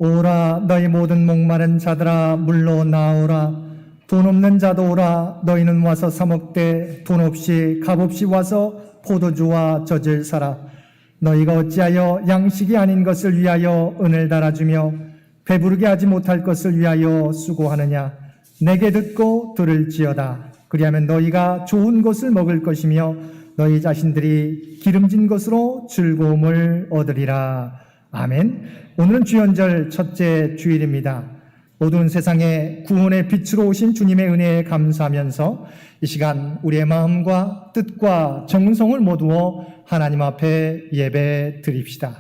오라 너희 모든 목마른 자들아 물로 나오라. 돈 없는 자도 오라. 너희는 와서 사 먹되 돈 없이 값없이 와서 포도주와 젖을 사라. 너희가 어찌하여 양식이 아닌 것을 위하여 은을 달아주며 배부르게 하지 못할 것을 위하여 수고하느냐. 내게 듣고 들을지어다. 그리하면 너희가 좋은 것을 먹을 것이며 너희 자신들이 기름진 것으로 즐거움을 얻으리라. 아멘. 오늘은 주연절 첫째 주일입니다. 어두운 세상에 구원의 빛으로 오신 주님의 은혜에 감사하면서 이 시간 우리의 마음과 뜻과 정성을 모두어 하나님 앞에 예배 드립시다.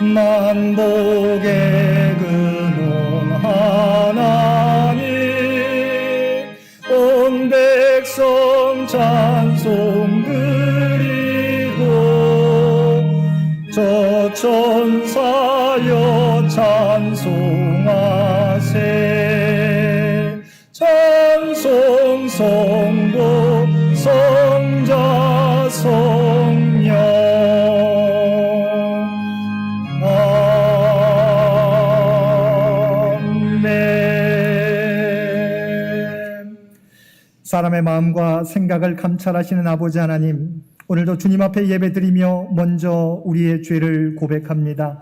만복의 근원 하나님 온 백성 찬송 드리고 저 천사여 찬송하세. 찬송 성부 성자 성령 사람의 마음과 생각을 감찰하시는 아버지 하나님, 오늘도 주님 앞에 예배드리며 먼저 우리의 죄를 고백합니다.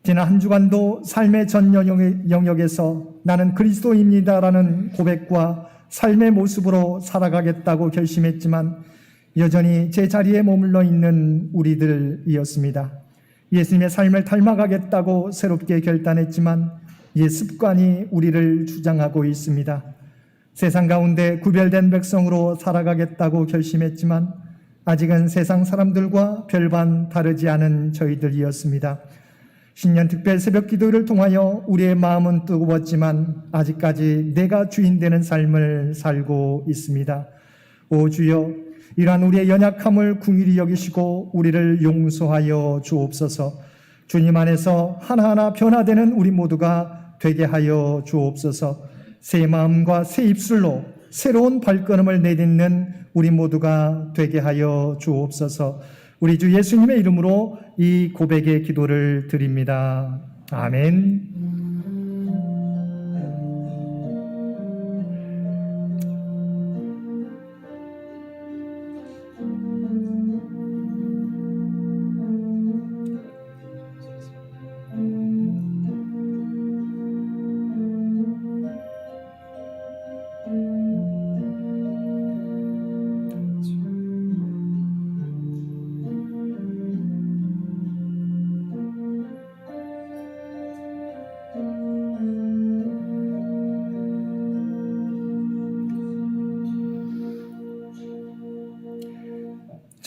지난 한 주간도 삶의 전 영역에서 나는 그리스도입니다라는 고백과 삶의 모습으로 살아가겠다고 결심했지만 여전히 제 자리에 머물러 있는 우리들이었습니다. 예수님의 삶을 닮아가겠다고 새롭게 결단했지만 옛 습관이 우리를 주장하고 있습니다. 세상 가운데 구별된 백성으로 살아가겠다고 결심했지만 아직은 세상 사람들과 별반 다르지 않은 저희들이었습니다. 신년 특별 새벽 기도를 통하여 우리의 마음은 뜨거웠지만 아직까지 내가 주인 되는 삶을 살고 있습니다. 오 주여, 이러한 우리의 연약함을 긍휼히 여기시고 우리를 용서하여 주옵소서. 주님 안에서 하나하나 변화되는 우리 모두가 되게 하여 주옵소서. 새 마음과 새 입술로 새로운 발걸음을 내딛는 우리 모두가 되게 하여 주옵소서. 우리 주 예수님의 이름으로 이 고백의 기도를 드립니다. 아멘.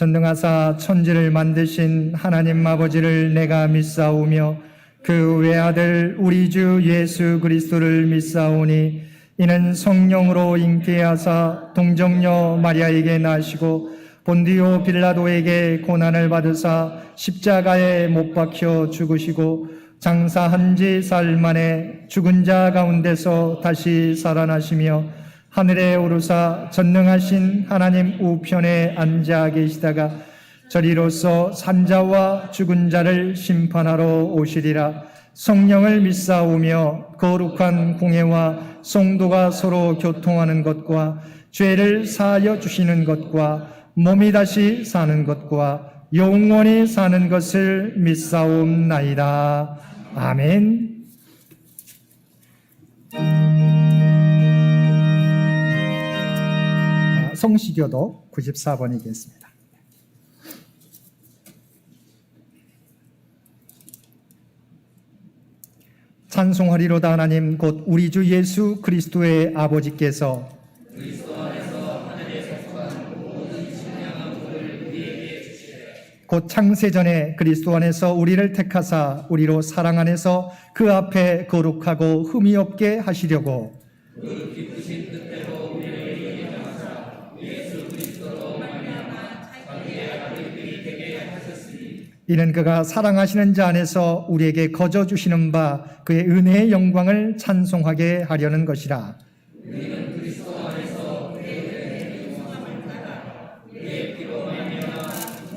전능하사 천지를 만드신 하나님 아버지를 내가 믿사오며 그 외아들 우리 주 예수 그리스도를 믿사오니 이는 성령으로 잉태하사 동정녀 마리아에게 나시고 본디오 빌라도에게 고난을 받으사 십자가에 못 박혀 죽으시고 장사한 지 사흘 만에 죽은 자 가운데서 다시 살아나시며 하늘에 오르사 전능하신 하나님 우편에 앉아 계시다가 저리로서 산자와 죽은 자를 심판하러 오시리라. 성령을 믿사오며 거룩한 공회와 성도가 서로 교통하는 것과 죄를 사하여 주시는 것과 몸이 다시 사는 것과 영원히 사는 것을 믿사옵나이다. 아멘. 성시교도 94번이겠습니다. 찬송하리로다. 하나님 곧 우리 주 예수 그리스도의 아버지께서 곧 창세전에 그리스도 안에서 우리를 택하사 우리로 사랑 안에서 그 앞에 거룩하고 흠이 없게 하시려고 그 기쁘신 뜻대로 우리를 예정하사 예수 그리스도로 말미암아 자기의 아들들이 되게 하셨으니 이는 그가 사랑하시는 자 안에서 우리에게 거저 주시는 바 그의 은혜의 영광을 찬송하게 하려는 것이라. 우리는 그리스도 안에서 그의 은혜의 영광을 받아 그의 피로 말미암아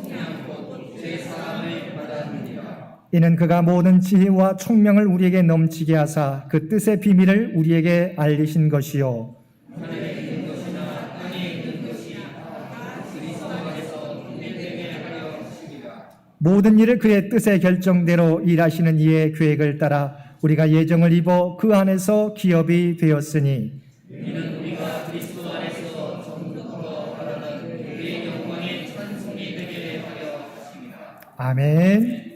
그냥 곧 제 사랑을 받았느니라. 이는 그가 모든 지혜와 총명을 우리에게 넘치게 하사 그 뜻의 비밀을 우리에게 알리신 것이요 하늘에 있는 것이나 땅에 있는 것이나 다 그리스도 안에서 분별되게 하려 하시리라. 모든 일을 그의 뜻의 결정대로 일하시는 이의 계획을 따라 우리가 예정을 입어 그 안에서 기업이 되었으니 이는 우리가 그리스도 안에서 전부터 바라는 그의 영광의 찬송이 되게 하려 하십니다. 아멘.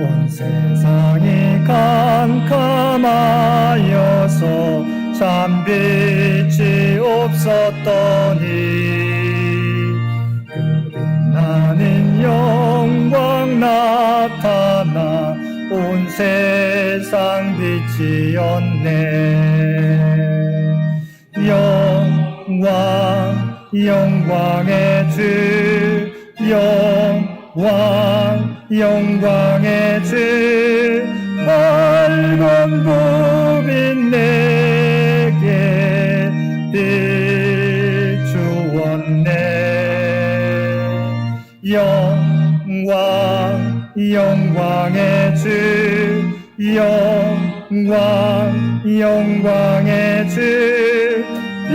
온 세상이 캄캄하여서 참 빛이 없었더니 그 빛나는 영광 나타나 온 세상 빛이었네. 영광의 주 영광의 주 밝은 불빛 내게 비추었네. 영광의 주 영광의 주 이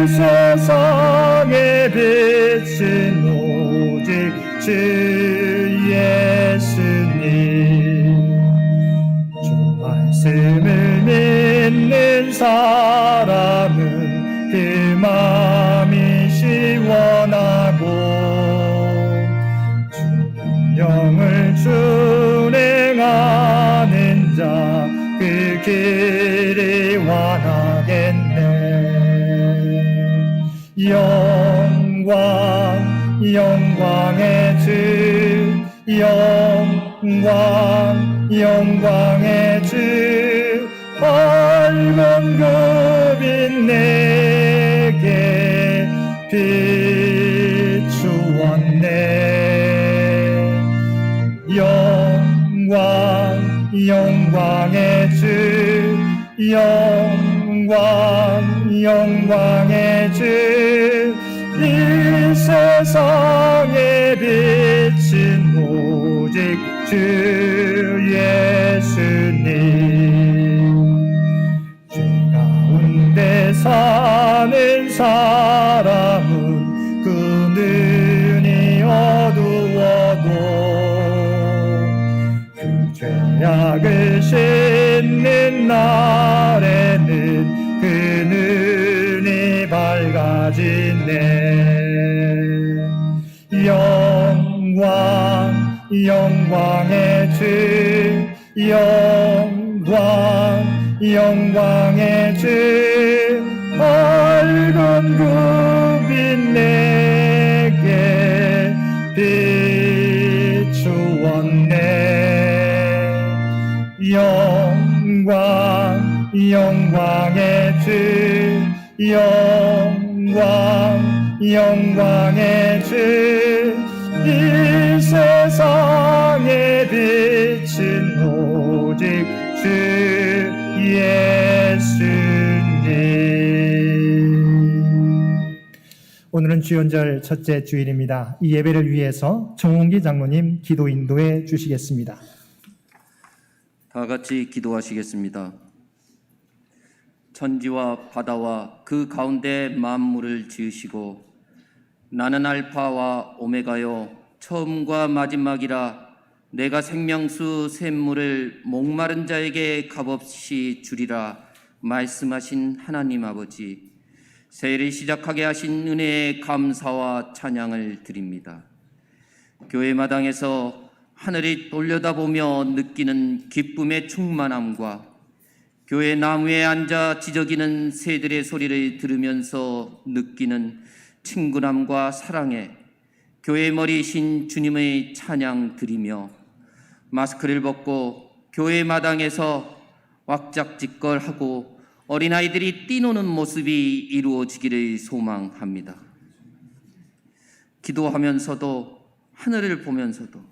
세상에 비친 오직 주 예수님. 주 말씀을 믿는 사람은 그 마음이 시원하고 주 명령을 준행하는 자 그 길이 완하겠네. 영광의 주 영광의 주 밝은 그 빛 내게 비추었네. 영광의 주 영광의 주 이 세상에 비친 오직 주 예수님. 죄 가운데 사는 사람은 그 눈이 어두워도 그 죄악을 씻는 날에는 그 눈이 밝아지네. 영광의 주 영광의 주 밝은 그 빛 내게 비추었네. 영광 영광의 주 영광 영광의 주 이 세상에 빛은 오직 주 예수님. 오늘은 주연절 첫째 주일입니다. 이 예배를 위해서 정홍기 장로님 기도 인도해 주시겠습니다. 다 같이 기도하시겠습니다. 천지와 바다와 그 가운데 만물을 지으시고 나는 알파와 오메가요 처음과 마지막이라 내가 생명수 샘물을 목마른 자에게 값없이 주리라 말씀하신 하나님 아버지, 새해를 시작하게 하신 은혜에 감사와 찬양을 드립니다. 교회 마당에서 하늘이 돌려다보며 느끼는 기쁨의 충만함과 교회 나무에 앉아 지저귀는 새들의 소리를 들으면서 느끼는 친근함과 사랑에 교회 머리이신 주님의 찬양 드리며 마스크를 벗고 교회 마당에서 왁작지껄하고 어린아이들이 뛰노는 모습이 이루어지기를 소망합니다. 기도하면서도 하늘을 보면서도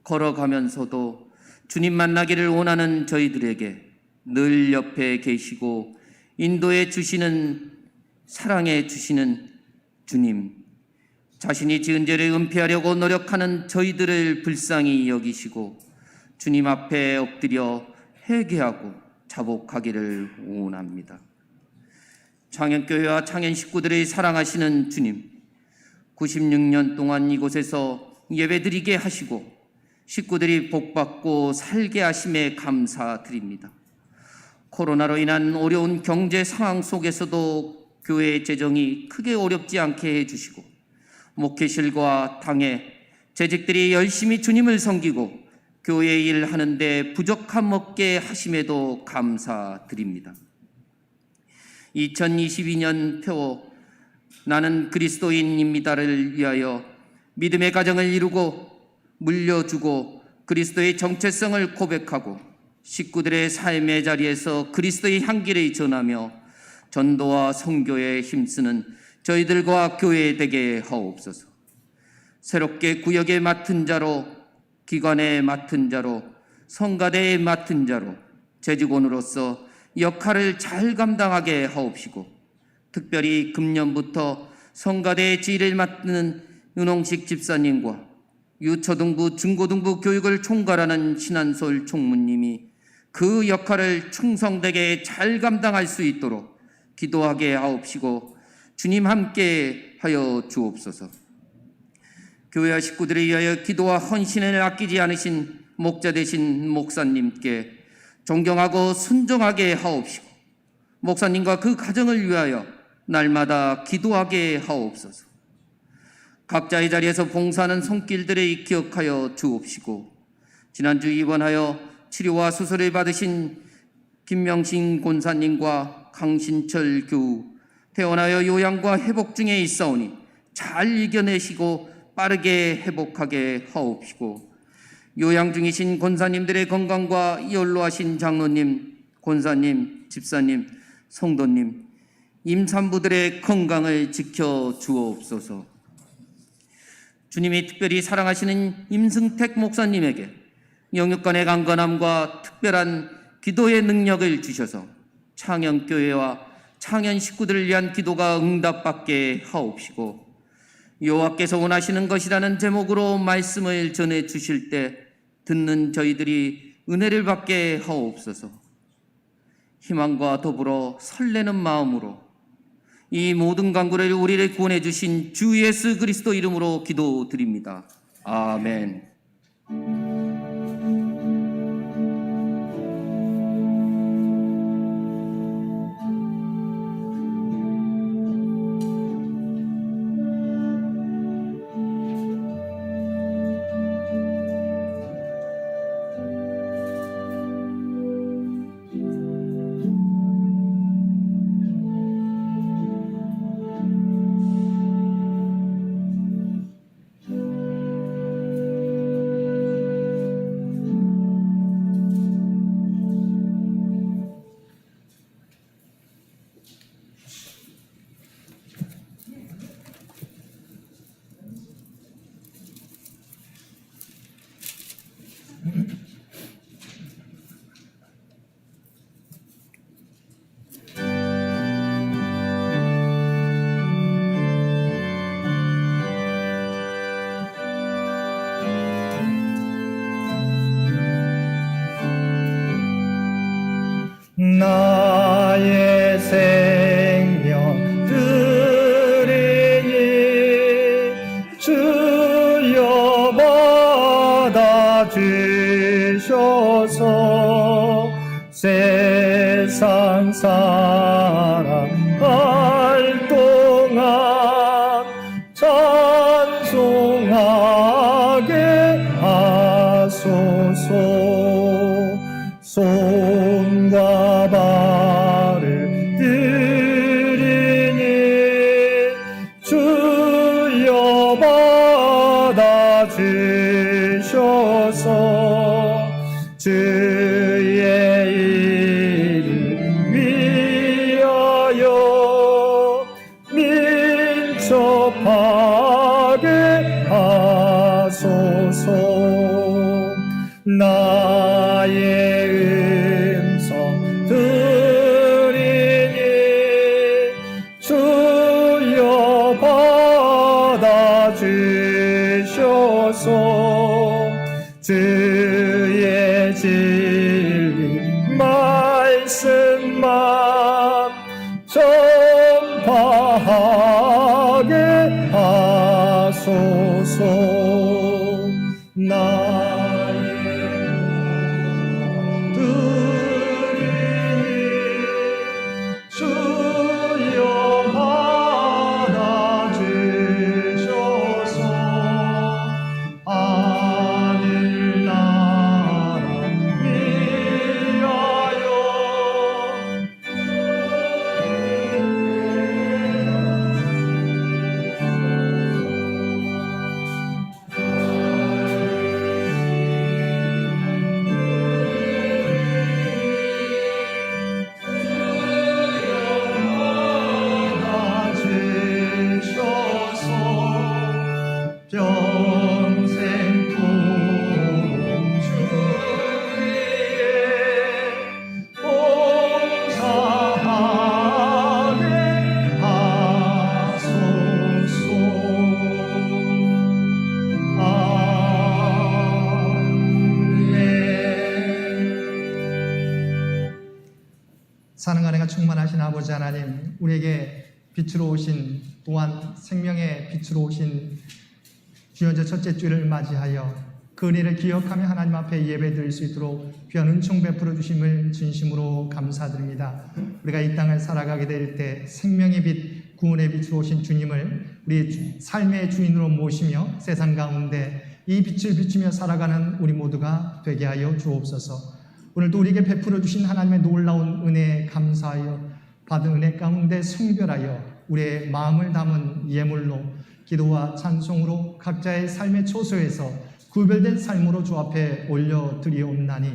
걸어가면서도 주님 만나기를 원하는 저희들에게 늘 옆에 계시고 인도해 주시는, 사랑해 주시는 주님, 자신이 지은 죄를 은폐하려고 노력하는 저희들을 불쌍히 여기시고 주님 앞에 엎드려 회개하고 자복하기를 원합니다. 창현교회와 창현 식구들을 사랑하시는 주님, 96년 동안 이곳에서 예배드리게 하시고 식구들이 복받고 살게 하심에 감사드립니다. 코로나로 인한 어려운 경제 상황 속에서도 교회의 재정이 크게 어렵지 않게 해주시고 목회실과 당회, 재직들이 열심히 주님을 섬기고 교회 일 하는데 부족함 없게 하심에도 감사드립니다. 2022년 표 나는 그리스도인입니다를 위하여 믿음의 가정을 이루고 물려주고 그리스도의 정체성을 고백하고 식구들의 삶의 자리에서 그리스도의 향기를 전하며 전도와 선교에 힘쓰는 저희들과 교회 되게 하옵소서. 새롭게 구역에 맡은 자로, 기관에 맡은 자로, 성가대에 맡은 자로 재직원으로서 역할을 잘 감당하게 하옵시고 특별히 금년부터 성가대의 지휘를 맡는 윤홍식 집사님과 유초등부, 중고등부 교육을 총괄하는 신한솔 총무님이 그 역할을 충성되게 잘 감당할 수 있도록 기도하게 하옵시고 주님 함께 하여 주옵소서. 교회와 식구들을 위하여 기도와 헌신을 아끼지 않으신 목자 되신 목사님께 존경하고 순종하게 하옵시고 목사님과 그 가정을 위하여 날마다 기도하게 하옵소서. 각자의 자리에서 봉사하는 손길들을 기억하여 주옵시고 지난주 입원하여 치료와 수술을 받으신 김명신 권사님과 강신철 교우, 퇴원하여 요양과 회복 중에 있사오니 잘 이겨내시고 빠르게 회복하게 하옵시고 요양 중이신 권사님들의 건강과 연로하신 장로님, 권사님, 집사님, 성도님, 임산부들의 건강을 지켜 주옵소서. 주님이 특별히 사랑하시는 임승택 목사님에게 영육간의 강건함과 특별한 기도의 능력을 주셔서 창현교회와 창현 식구들을 위한 기도가 응답받게 하옵시고 여호와께서 원하시는 것이라는 제목으로 말씀을 전해 주실 때 듣는 저희들이 은혜를 받게 하옵소서. 희망과 더불어 설레는 마음으로 이 모든 간구를 우리를 구원해 주신 주 예수 그리스도 이름으로 기도드립니다. 아멘. 세상 살아갈 동안 찬송하게 하소서. 손과 발을 들이니 주여 받아주셔서 주의 이름 위하여 민첩하게 하소서. 나의 음성 들으니 주여 받아주셔서 주의 진리 말씀만 전파하게 하소서. 나의 들으니 주여 받아주셔서 하늘나라 위하여 주셔서 평생 주 위에 봉사하게 하소서. 아멘. 사랑하는 충만하신 아버지 하나님, 우리에게 빛으로 오신, 또한 생명의 빛으로 오신 주여저 첫째 주를 맞이하여 그 은혜를 기억하며 하나님 앞에 예배드릴 수 있도록 귀한 은총 베풀어 주심을 진심으로 감사드립니다. 우리가 이 땅을 살아가게 될 때 생명의 빛, 구원의 빛으로 오신 주님을 우리 삶의 주인으로 모시며 세상 가운데 이 빛을 비추며 살아가는 우리 모두가 되게 하여 주옵소서. 오늘도 우리에게 베풀어 주신 하나님의 놀라운 은혜에 감사하여 받은 은혜 가운데 성별하여 우리의 마음을 담은 예물로 기도와 찬송으로 각자의 삶의 초소에서 구별된 삶으로 주 앞에 올려드리옵나니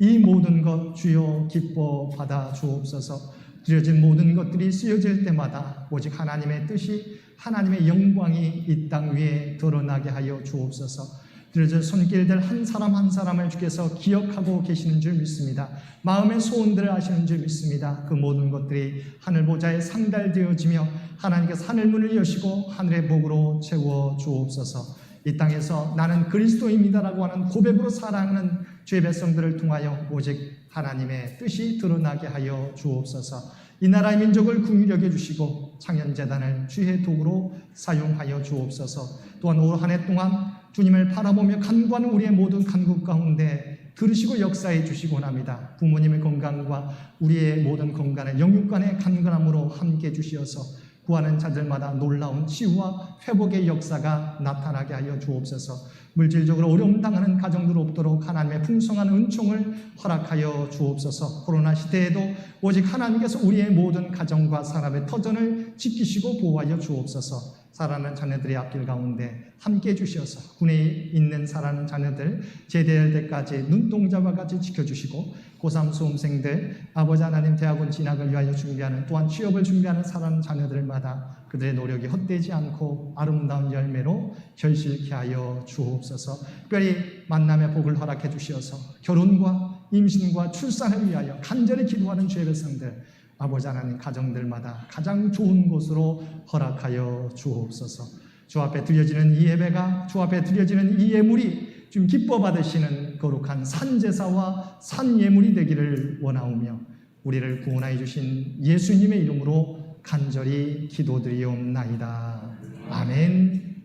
이 모든 것 주여 기뻐 받아 주옵소서. 드려진 모든 것들이 쓰여질 때마다 오직 하나님의 뜻이, 하나님의 영광이 이 땅 위에 드러나게 하여 주옵소서. 드려진 손길들 한 사람 한 사람을 주께서 기억하고 계시는 줄 믿습니다. 마음의 소원들을 아시는 줄 믿습니다. 그 모든 것들이 하늘 보좌에 상달되어지며 하나님께서 하늘 문을 여시고 하늘의 복으로 채워 주옵소서. 이 땅에서 나는 그리스도입니다라고 하는 고백으로 살아가는 주의 백성들을 통하여 오직 하나님의 뜻이 드러나게 하여 주옵소서. 이 나라의 민족을 긍휼히 여겨주시고 창현재단을 주의 도구로 사용하여 주옵소서. 또한 올 한 해 동안 주님을 바라보며 간구하는 우리의 모든 간구 가운데 들으시고 역사해 주시곤 합니다. 부모님의 건강과 우리의 모든 건강을 영육간의 간근함으로 함께 주시어서 구하는 자들마다 놀라운 치유와 회복의 역사가 나타나게 하여 주옵소서. 물질적으로 어려움 당하는 가정들 없도록 하나님의 풍성한 은총을 허락하여 주옵소서. 코로나 시대에도 오직 하나님께서 우리의 모든 가정과 사람의 터전을 지키시고 보호하여 주옵소서. 사랑하는 자녀들의 앞길 가운데 함께 해주셔서 군에 있는 사랑하는 자녀들 제대할 때까지 눈동자와 같이 지켜주시고 고3 수험생들 아버지 하나님 대학원 진학을 위하여 준비하는, 또한 취업을 준비하는 사랑하는 자녀들마다 그들의 노력이 헛되지 않고 아름다운 열매로 결실케 하여 주옵소서. 특별히 만남의 복을 허락해 주시어서 결혼과 임신과 출산을 위하여 간절히 기도하는 주의 백성들 아버지 하나님 가정들마다 가장 좋은 곳으로 허락하여 주옵소서. 주 앞에 드려지는 이 예배가, 주 앞에 드려지는 이 예물이 좀 기뻐 받으시는 거룩한 산제사와 산예물이 되기를 원하오며 우리를 구원하여 주신 예수님의 이름으로 간절히 기도드리옵나이다. 아멘.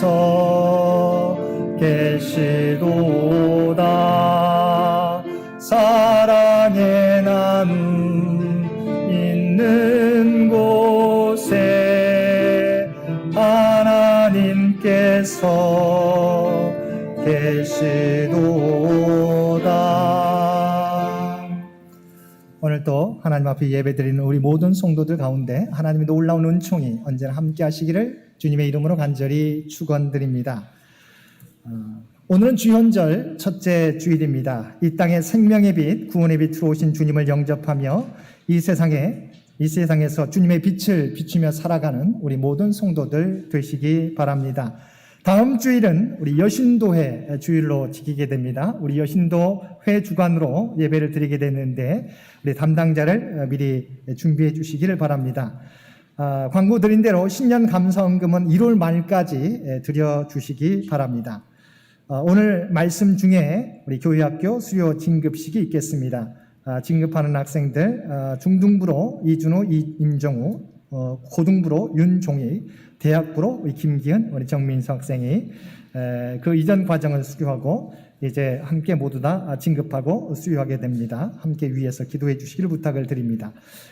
주께서 계시도다. 사랑의 나눔 있는 곳에 하나님께서 계시도다. 오늘도 하나님 앞에 예배드리는 우리 모든 성도들 가운데 하나님의 놀라운 은총이 언제나 함께 하시기를 주님의 이름으로 간절히 축원드립니다. 오늘은 주현절 첫째 주일입니다. 이 땅에 생명의 빛, 구원의 빛으로 오신 주님을 영접하며 이 세상에서 주님의 빛을 비추며 살아가는 우리 모든 성도들 되시기 바랍니다. 다음 주일은 우리 여신도회 주일로 지키게 됩니다. 우리 여신도회 주관으로 예배를 드리게 되는데 우리 담당자를 미리 준비해 주시기를 바랍니다. 광고 드린 대로 신년 감사헌금은 1월 말까지 드려주시기 바랍니다. 오늘 말씀 중에 우리 교회학교 수요 진급식이 있겠습니다. 진급하는 학생들 중등부로 이준호, 임정우, 고등부로 윤종희, 대학부로 우리 김기현, 우리 정민수 학생이 그 이전 과정을 수료하고 이제 함께 모두 다 진급하고 수료하게 됩니다. 함께 위에서 기도해 주시기를 부탁을 드립니다.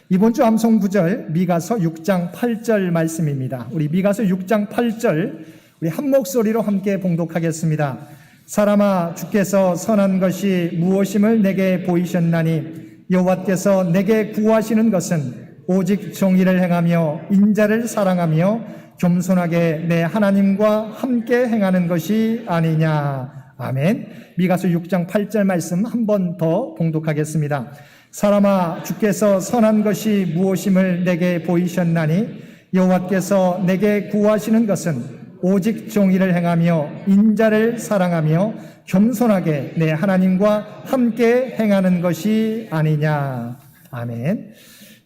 이번 주 암송 구절 미가서 6장 8절 말씀입니다. 우리 미가서 6장 8절 우리 한 목소리로 함께 봉독하겠습니다. 사람아, 주께서 선한 것이 무엇임을 내게 보이셨나니 여호와께서 내게 구하시는 것은 오직 정의를 행하며 인자를 사랑하며 겸손하게 내 하나님과 함께 행하는 것이 아니냐. 아멘. 미가서 6장 8절 말씀 한 번 더 봉독하겠습니다. 사람아, 주께서 선한 것이 무엇임을 내게 보이셨나니 여호와께서 내게 구하시는 것은 오직 정의를 행하며 인자를 사랑하며 겸손하게 내 하나님과 함께 행하는 것이 아니냐. 아멘.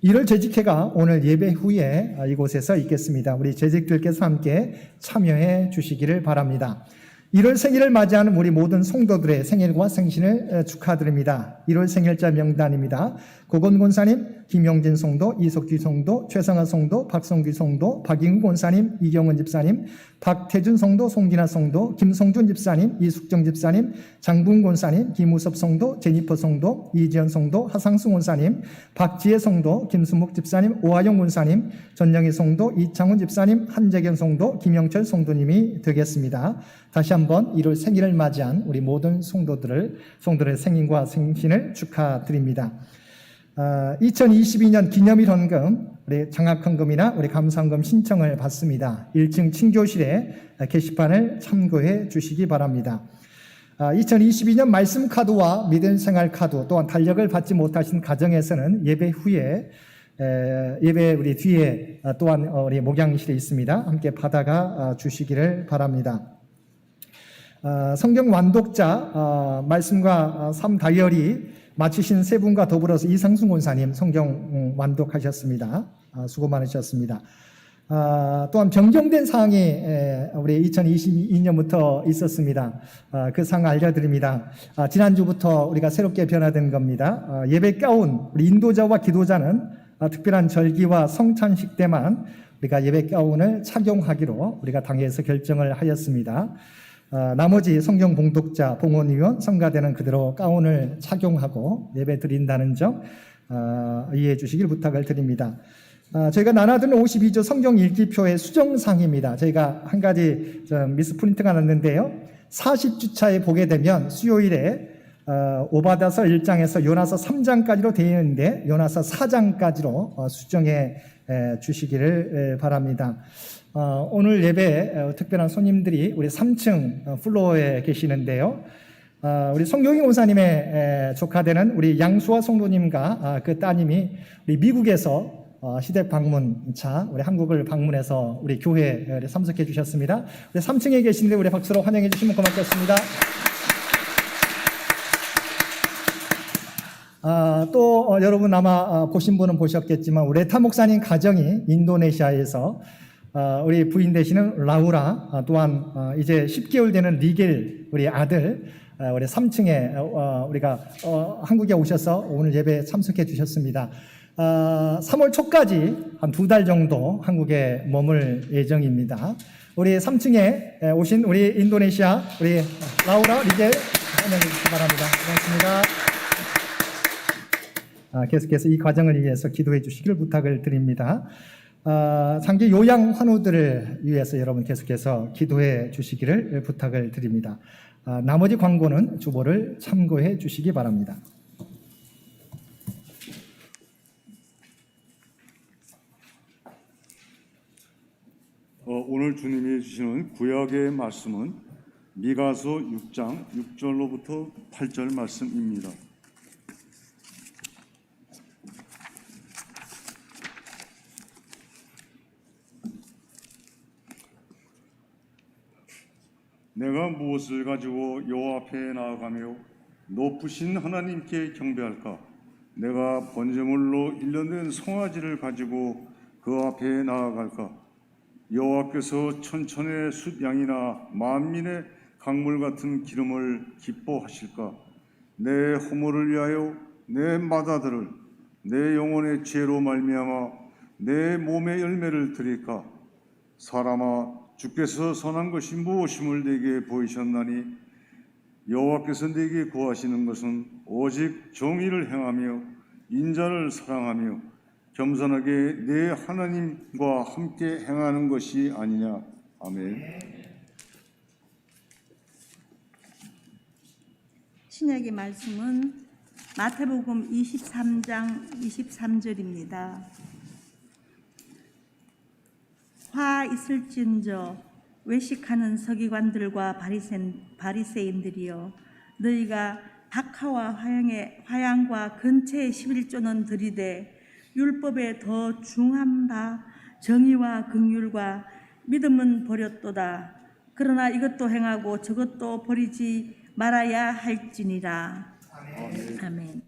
1월 재직회가 오늘 예배 후에 이곳에서 있겠습니다. 우리 재직들께서 함께 참여해 주시기를 바랍니다. 1월 생일을 맞이하는 우리 모든 성도들의 생일과 생신을 축하드립니다. 1월 생일자 명단입니다. 고건 권사님, 김용진 성도, 이석규 성도, 최성아 성도, 박성규 성도, 박인구 권사님, 이경은 집사님, 박태준 성도, 송진아 성도, 김성준 집사님, 이숙정 집사님, 장분 권사님, 김우섭 성도, 제니퍼 성도, 이지연 성도, 하상수 권사님, 박지혜 성도, 김수묵 집사님, 오하영 권사님, 전영희 성도, 이창훈 집사님, 한재경 성도, 김영철 성도님이 되겠습니다. 다시 한번 1월 생일을 맞이한 우리 모든 성도들의 생일과 생신을 축하드립니다. 2022년 기념일 헌금, 우리 장학헌금이나 우리 감사헌금 신청을 받습니다. 1층 친교실에 게시판을 참고해 주시기 바랍니다. 2022년 말씀 카드와 믿음 생활 카드 또한 달력을 받지 못하신 가정에서는 예배 후에 예배 우리 뒤에 또한 우리 목양실에 있습니다. 함께 받아가 주시기를 바랍니다. 성경 완독자 말씀과 삶 다이어리 마치신 세 분과 더불어서 이상순 권사님 성경 완독하셨습니다. 수고 많으셨습니다. 또한 변경된 사항이 우리 2022년부터 있었습니다. 그 사항 알려드립니다. 지난주부터 우리가 새롭게 변화된 겁니다. 예배 가운, 우리 인도자와 기도자는 특별한 절기와 성찬식 때만 우리가 예배 가운을 착용하기로 우리가 당회에서 결정을 하였습니다. 나머지 성경 봉독자, 봉헌위원, 성가대는 그대로 가운을 착용하고 예배 드린다는 점 이해해 주시길 부탁을 드립니다. 저희가 나눠드린 52조 성경 읽기표의 수정상입니다. 저희가 한 가지 미스프린트가 났는데요. 40주차에 보게 되면 수요일에 오바다서 1장에서 요나서 3장까지로 되어 있는데 요나서 4장까지로 수정해 주시기를 바랍니다. 오늘 예배 특별한 손님들이 우리 3층 플로어에 계시는데요. 우리 송경희 원사님의 조카되는 우리 양수아 성도님과 그 따님이 우리 미국에서 시댁 방문차 우리 한국을 방문해서 우리 교회에 참석해 주셨습니다. 우리 3층에 계신데 우리 박수로 환영해 주시면 고맙겠습니다. 또 여러분 아마 보신 분은 보셨겠지만 우리 레타 목사님 가정이 인도네시아에서 우리 부인 되시는 라우라 또한 이제 10개월 되는 리겔 우리 아들 우리 3층에 우리가 한국에 오셔서 오늘 예배에 참석해 주셨습니다. 3월 초까지 한 2달 정도 한국에 머물 예정입니다. 우리 3층에 오신 우리 인도네시아 우리 라우라 리제 환영해 주시기 바랍니다. 고맙습니다. 계속해서 이 과정을 위해서 기도해 주시길 부탁을 드립니다. 장기 요양 환우들을 위해서 여러분 계속해서 기도해 주시기를 부탁을 드립니다. 나머지 광고는 주보를 참고해 주시기 바랍니다. 오늘 주님이 주시는 구약의 말씀은 미가서 6장 6절로부터 8절 말씀입니다. 내가 무엇을 가지고 여호와 앞에 나아가며 높으신 하나님께 경배할까? 내가 번제물로 일련된 송아지를 가지고 그 앞에 나아갈까? 여호와께서 천천의 숫양이나 만민의 강물 같은 기름을 기뻐하실까? 내 허물을 위하여 내 마다들을 내 영혼의 죄로 말미암아 내 몸의 열매를 드릴까? 사람아, 주께서 선한 것이 무엇임을 내게 보이셨나니 여호와께서 내게 구하시는 것은 오직 정의를 행하며 인자를 사랑하며 겸손하게 내 하나님과 함께 행하는 것이 아니냐. 아멘. 신약의 말씀은 마태복음 23장 23절입니다. 화 있을진저 외식하는 서기관들과 바리새인들이여, 너희가 박하와 화양과 근처의 11조는 들이되 율법에 더 중한 바 정의와 긍휼과 믿음은 버렸도다. 그러나 이것도 행하고 저것도 버리지 말아야 할지니라. 아멘.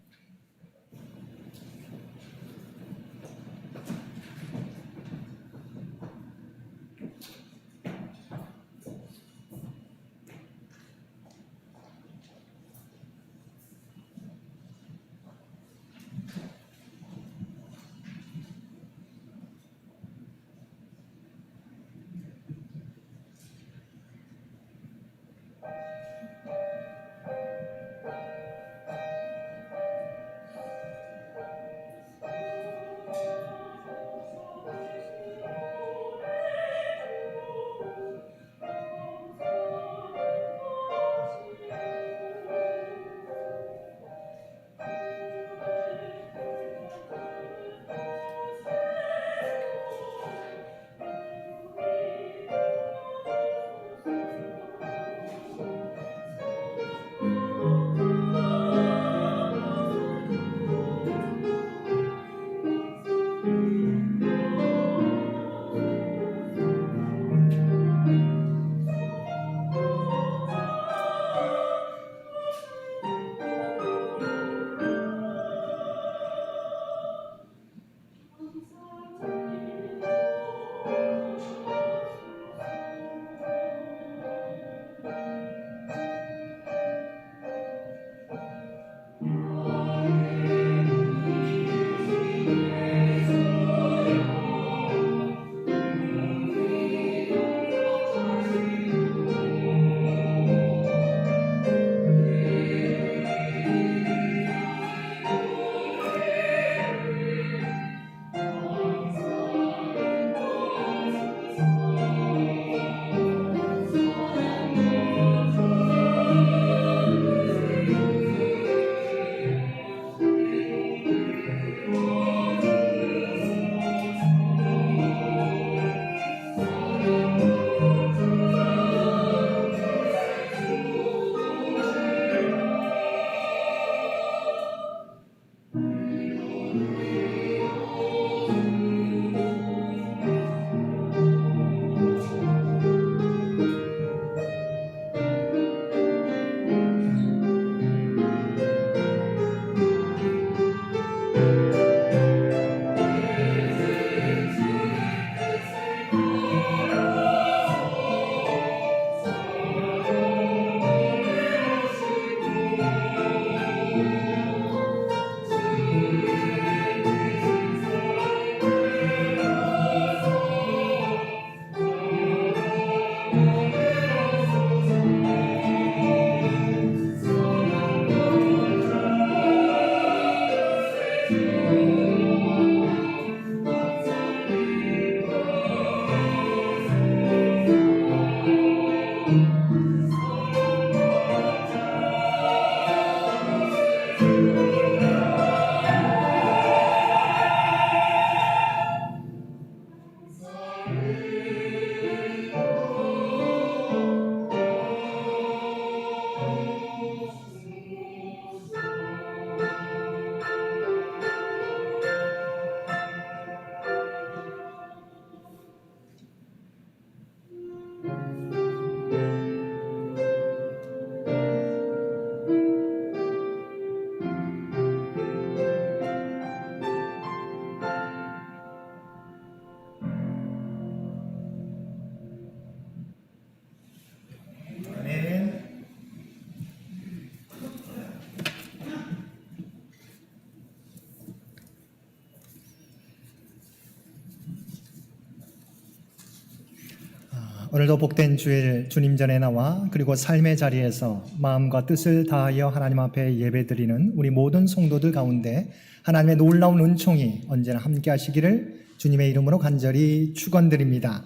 오늘도 복된 주일 주님 전에 나와 그리고 삶의 자리에서 마음과 뜻을 다하여 하나님 앞에 예배드리는 우리 모든 성도들 가운데 하나님의 놀라운 은총이 언제나 함께 하시기를 주님의 이름으로 간절히 축원드립니다.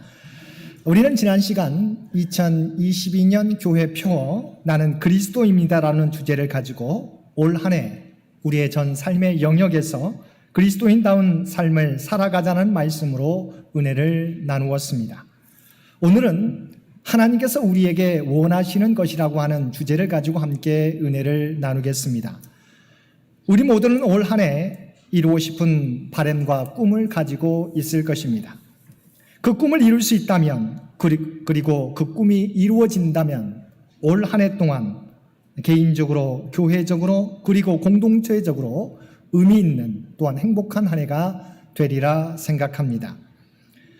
우리는 지난 시간 2022년 교회표 나는 그리스도입니다라는 주제를 가지고 올 한 해 우리의 전 삶의 영역에서 그리스도인다운 삶을 살아가자는 말씀으로 은혜를 나누었습니다. 오늘은 하나님께서 우리에게 원하시는 것이라고 하는 주제를 가지고 함께 은혜를 나누겠습니다. 우리 모두는 올 한 해 이루고 싶은 바람과 꿈을 가지고 있을 것입니다. 그 꿈을 이룰 수 있다면 그리고 그 꿈이 이루어진다면 올 한 해 동안 개인적으로, 교회적으로 그리고 공동체적으로 의미 있는 또한 행복한 한 해가 되리라 생각합니다.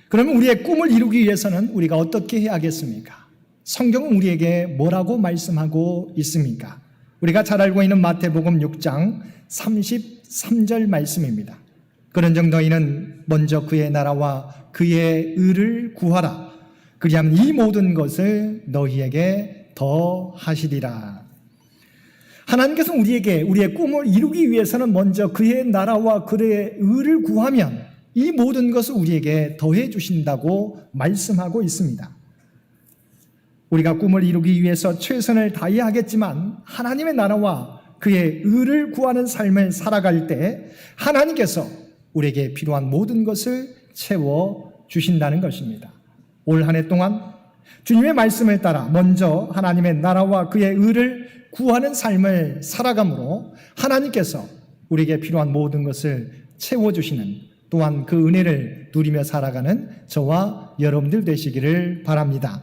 그러면 우리의 꿈을 이루기 위해서는 우리가 어떻게 해야겠습니까? 성경은 우리에게 뭐라고 말씀하고 있습니까? 우리가 잘 알고 있는 마태복음 6장 33절 말씀입니다. 그런즉 너희는 먼저 그의 나라와 그의 의를 구하라. 그리하면 이 모든 것을 너희에게 더하시리라. 하나님께서 우리에게 우리의 꿈을 이루기 위해서는 먼저 그의 나라와 그의 의를 구하면 이 모든 것을 우리에게 더해 주신다고 말씀하고 있습니다. 우리가 꿈을 이루기 위해서 최선을 다해야 하겠지만 하나님의 나라와 그의 의를 구하는 삶을 살아갈 때 하나님께서 우리에게 필요한 모든 것을 채워 주신다는 것입니다. 올 한 해 동안 주님의 말씀을 따라 먼저 하나님의 나라와 그의 의를 구하는 삶을 살아감으로 하나님께서 우리에게 필요한 모든 것을 채워주시는 또한 그 은혜를 누리며 살아가는 저와 여러분들 되시기를 바랍니다.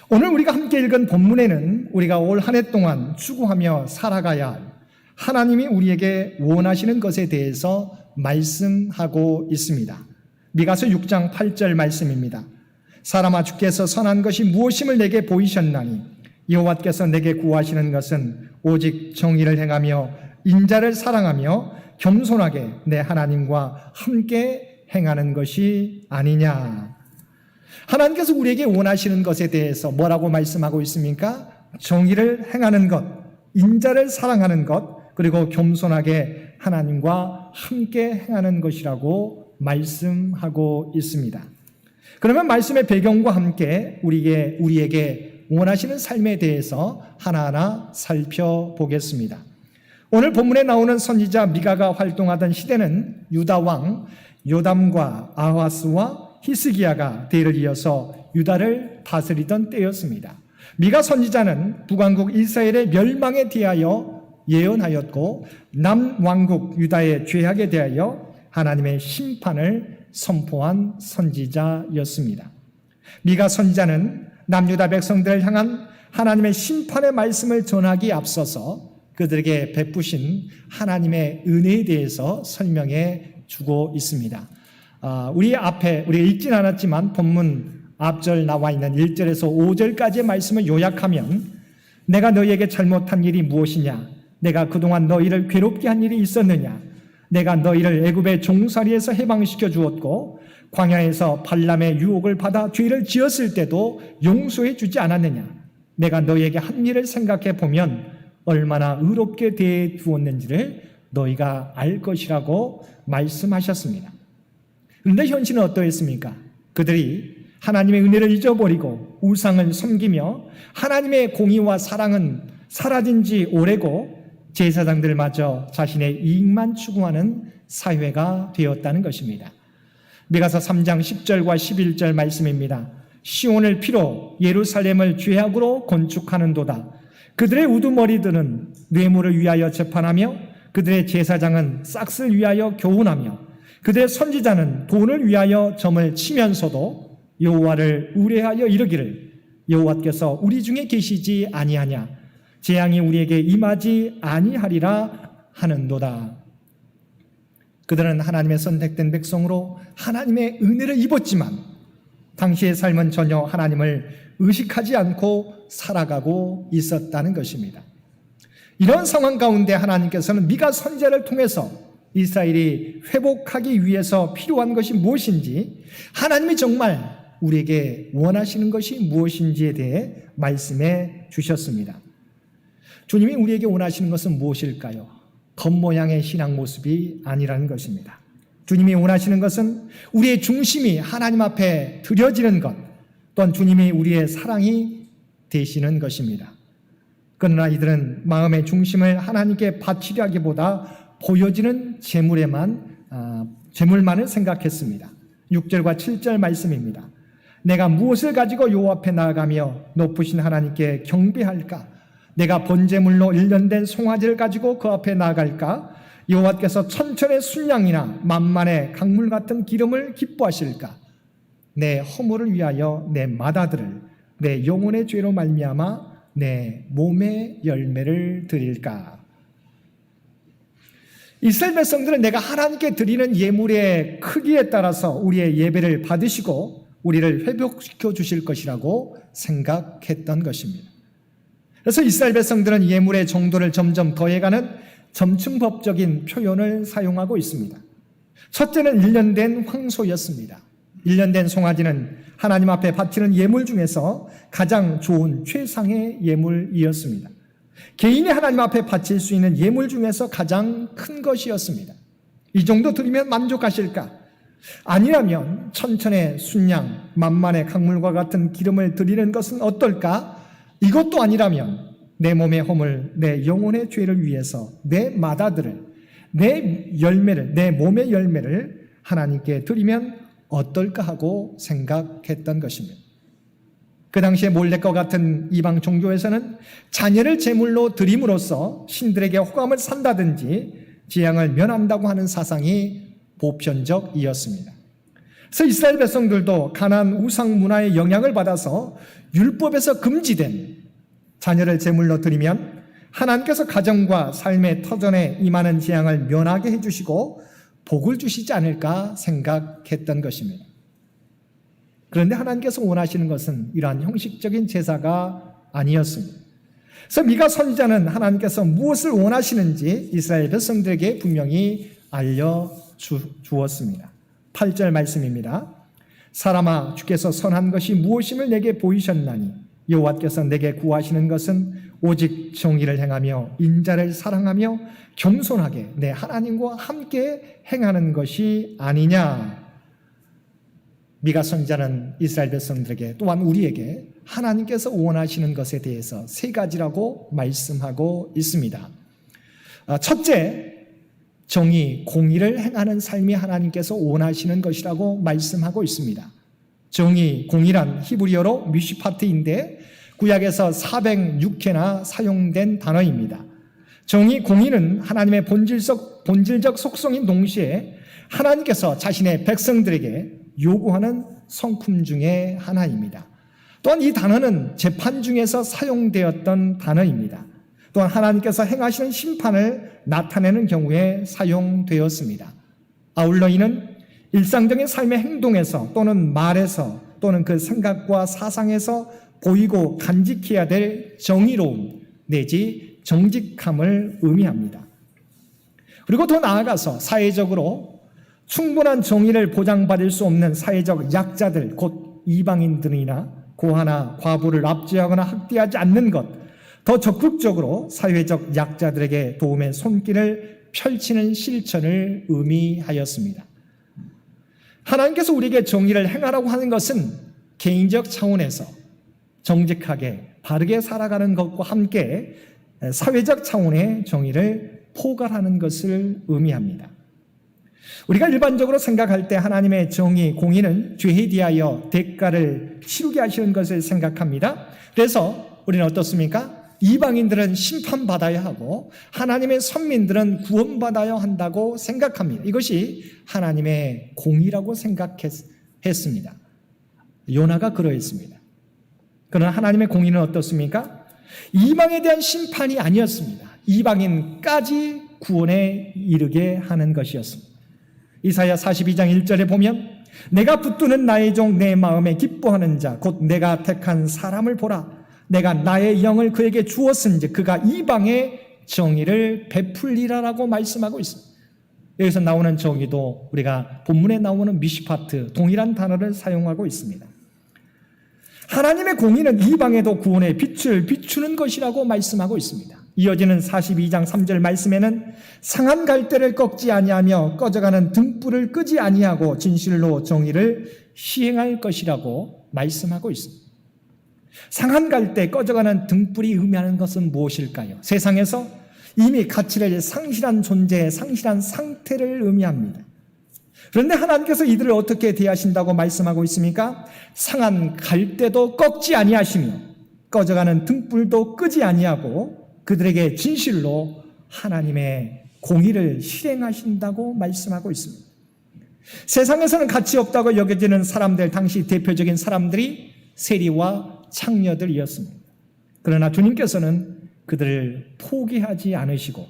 오늘 우리가 함께 읽은 본문에는 우리가 올 한 해 동안 추구하며 살아가야 할 하나님이 우리에게 원하시는 것에 대해서 말씀하고 있습니다. 미가서 6장 8절 말씀입니다. 사람아 주께서 선한 것이 무엇임을 내게 보이셨나니 여호와께서 내게 구하시는 것은 오직 정의를 행하며 인자를 사랑하며 겸손하게 내 하나님과 함께 행하는 것이 아니냐. 하나님께서 우리에게 원하시는 것에 대해서 뭐라고 말씀하고 있습니까? 정의를 행하는 것, 인자를 사랑하는 것, 그리고 겸손하게 하나님과 함께 행하는 것이라고 말씀하고 있습니다. 그러면 말씀의 배경과 함께 우리에게 원하시는 삶에 대해서 하나하나 살펴보겠습니다. 오늘 본문에 나오는 선지자 미가가 활동하던 시대는 유다 왕 요담과 아하스와 히스기야가 대를 이어서 유다를 다스리던 때였습니다. 미가 선지자는 북왕국 이스라엘의 멸망에 대하여 예언하였고 남왕국 유다의 죄악에 대하여 하나님의 심판을 선포한 선지자였습니다. 미가 선지자는 남유다 백성들을 향한 하나님의 심판의 말씀을 전하기에 앞서서 그들에게 베푸신 하나님의 은혜에 대해서 설명해 주고 있습니다. 우리가 읽진 않았지만 본문 앞절 나와 있는 1절에서 5절까지의 말씀을 요약하면 내가 너희에게 잘못한 일이 무엇이냐? 내가 그동안 너희를 괴롭게 한 일이 있었느냐? 내가 너희를 애굽의 종살이에서 해방시켜 주었고 광야에서 발람의 유혹을 받아 죄를 지었을 때도 용서해 주지 않았느냐? 내가 너희에게 한 일을 생각해 보면 얼마나 의롭게 대해 두었는지를 너희가 알 것이라고 말씀하셨습니다. 그런데 현실은 어떠했습니까? 그들이 하나님의 은혜를 잊어버리고 우상을 섬기며 하나님의 공의와 사랑은 사라진 지 오래고 제사장들마저 자신의 이익만 추구하는 사회가 되었다는 것입니다. 미가서 3장 10절과 11절 말씀입니다. 시온을 피로 예루살렘을 죄악으로 건축하는도다. 그들의 우두머리들은 뇌물을 위하여 재판하며 그들의 제사장은 싹을 위하여 교훈하며 그들의 선지자는 돈을 위하여 점을 치면서도 여호와를 우레하여 이르기를 여호와께서 우리 중에 계시지 아니하냐 재앙이 우리에게 임하지 아니하리라 하는도다. 그들은 하나님의 선택된 백성으로 하나님의 은혜를 입었지만 당시의 삶은 전혀 하나님을 의식하지 않고 살아가고 있었다는 것입니다. 이런 상황 가운데 하나님께서는 미가 선지자를 통해서 이스라엘이 회복하기 위해서 필요한 것이 무엇인지 하나님이 정말 우리에게 원하시는 것이 무엇인지에 대해 말씀해 주셨습니다. 주님이 우리에게 원하시는 것은 무엇일까요? 겉모양의 신앙 모습이 아니라는 것입니다. 주님이 원하시는 것은 우리의 중심이 하나님 앞에 드려지는 것, 또한 주님이 우리의 사랑이 되시는 것입니다. 그러나 이들은 마음의 중심을 하나님께 바치려 하기보다 보여지는 재물만을 생각했습니다. 6절과 7절 말씀입니다. 내가 무엇을 가지고 여호와 앞에 나아가며 높으신 하나님께 경배할까? 내가 번제물로 일련된 송아지를 가지고 그 앞에 나아갈까? 여호와께서 천천의 순양이나 만만의 강물 같은 기름을 기뻐하실까? 내 허물을 위하여 내 맏아들을 내 영혼의 죄로 말미암아 내 몸의 열매를 드릴까? 이스라엘 백성들은 내가 하나님께 드리는 예물의 크기에 따라서 우리의 예배를 받으시고 우리를 회복시켜 주실 것이라고 생각했던 것입니다. 그래서 이스라엘 백성들은 예물의 정도를 점점 더해가는 점층법적인 표현을 사용하고 있습니다. 첫째는 일련된 황소였습니다. 일련된 송아지는 하나님 앞에 바치는 예물 중에서 가장 좋은 최상의 예물이었습니다. 개인이 하나님 앞에 바칠 수 있는 예물 중에서 가장 큰 것이었습니다. 이 정도 드리면 만족하실까? 아니라면 천천의 순양, 만만의 강물과 같은 기름을 드리는 것은 어떨까? 이것도 아니라면 내 몸의 허물, 내 영혼의 죄를 위해서 내 맏아들을, 내 열매를, 내 몸의 열매를 하나님께 드리면 어떨까 하고 생각했던 것입니다. 그 당시에 몰렉과 같은 이방 종교에서는 자녀를 제물로 드림으로써 신들에게 호감을 산다든지 재앙을 면한다고 하는 사상이 보편적이었습니다. 그래서 이스라엘 백성들도 가나안 우상 문화의 영향을 받아서 율법에서 금지된 자녀를 제물로 드리면 하나님께서 가정과 삶의 터전에 임하는 재앙을 면하게 해주시고 복을 주시지 않을까 생각했던 것입니다. 그런데 하나님께서 원하시는 것은 이러한 형식적인 제사가 아니었습니다. 그래서 미가 선지자는 하나님께서 무엇을 원하시는지 이스라엘 백성들에게 분명히 알려주었습니다. 8절 말씀입니다. 사람아, 주께서 선한 것이 무엇임을 내게 보이셨나니 여호와께서 내게 구하시는 것은 오직 정의를 행하며 인자를 사랑하며 겸손하게 내 하나님과 함께 행하는 것이 아니냐. 미가 선지자는 이스라엘 백성들에게 또한 우리에게 하나님께서 원하시는 것에 대해서 세 가지라고 말씀하고 있습니다. 첫째, 정의, 공의를 행하는 삶이 하나님께서 원하시는 것이라고 말씀하고 있습니다. 정의, 공의란 히브리어로 미시파트인데 구약에서 406회나 사용된 단어입니다. 정의, 공의는 하나님의 본질적 속성인 동시에 하나님께서 자신의 백성들에게 요구하는 성품 중에 하나입니다. 또한 이 단어는 재판 중에서 사용되었던 단어입니다. 또한 하나님께서 행하시는 심판을 나타내는 경우에 사용되었습니다. 아울러 이는 일상적인 삶의 행동에서 또는 말에서 또는 그 생각과 사상에서 보이고 간직해야 될 정의로움 내지 정직함을 의미합니다. 그리고 더 나아가서 사회적으로 충분한 정의를 보장받을 수 없는 사회적 약자들, 곧 이방인들이나 고아나 과부를 압제하거나 학대하지 않는 것, 더 적극적으로 사회적 약자들에게 도움의 손길을 펼치는 실천을 의미하였습니다. 하나님께서 우리에게 정의를 행하라고 하는 것은 개인적 차원에서 정직하게 바르게 살아가는 것과 함께 사회적 차원의 정의를 포괄하는 것을 의미합니다. 우리가 일반적으로 생각할 때 하나님의 정의, 공의는 죄에 대하여 대가를 치르게 하시는 것을 생각합니다. 그래서 우리는 어떻습니까? 이방인들은 심판받아야 하고 하나님의 선민들은 구원받아야 한다고 생각합니다. 이것이 하나님의 공의라고 생각했습니다. 요나가 그러했습니다. 그러나 하나님의 공의는 어떻습니까? 이방에 대한 심판이 아니었습니다. 이방인까지 구원에 이르게 하는 것이었습니다. 이사야 42장 1절에 보면 내가 붙드는 나의 종 내 마음에 기뻐하는 자 곧 내가 택한 사람을 보라. 내가 나의 영을 그에게 주었은지 그가 이방의 정의를 베풀리라라고 말씀하고 있습니다. 여기서 나오는 정의도 우리가 본문에 나오는 미시파트 동일한 단어를 사용하고 있습니다. 하나님의 공의는 이방에도 구원의 빛을 비추는 것이라고 말씀하고 있습니다. 이어지는 42장 3절 말씀에는 상한 갈대를 꺾지 아니하며 꺼져가는 등불을 끄지 아니하고 진실로 정의를 시행할 것이라고 말씀하고 있습니다. 상한 갈대, 꺼져가는 등불이 의미하는 것은 무엇일까요? 세상에서 이미 가치를 상실한 존재, 상실한 상태를 의미합니다. 그런데 하나님께서 이들을 어떻게 대하신다고 말씀하고 있습니까? 상한 갈대도 꺾지 아니하시며 꺼져가는 등불도 끄지 아니하고 그들에게 진실로 하나님의 공의를 실행하신다고 말씀하고 있습니다. 세상에서는 가치 없다고 여겨지는 사람들, 당시 대표적인 사람들이 세리와 창녀들이었습니다. 그러나 주님께서는 그들을 포기하지 않으시고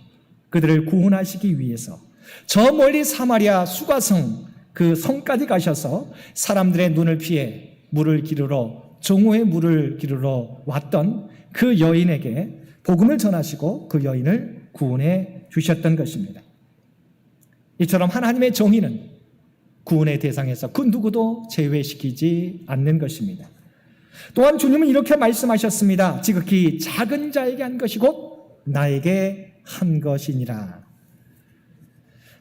그들을 구원하시기 위해서 저 멀리 사마리아 수가성 그 성까지 가셔서 사람들의 눈을 피해 물을 기르러 정오의 물을 기르러 왔던 그 여인에게 복음을 전하시고 그 여인을 구원해 주셨던 것입니다. 이처럼 하나님의 정의는 구원의 대상에서 그 누구도 제외시키지 않는 것입니다. 또한 주님은 이렇게 말씀하셨습니다. 지극히 작은 자에게 한 것이 곧 나에게 한 것이니라.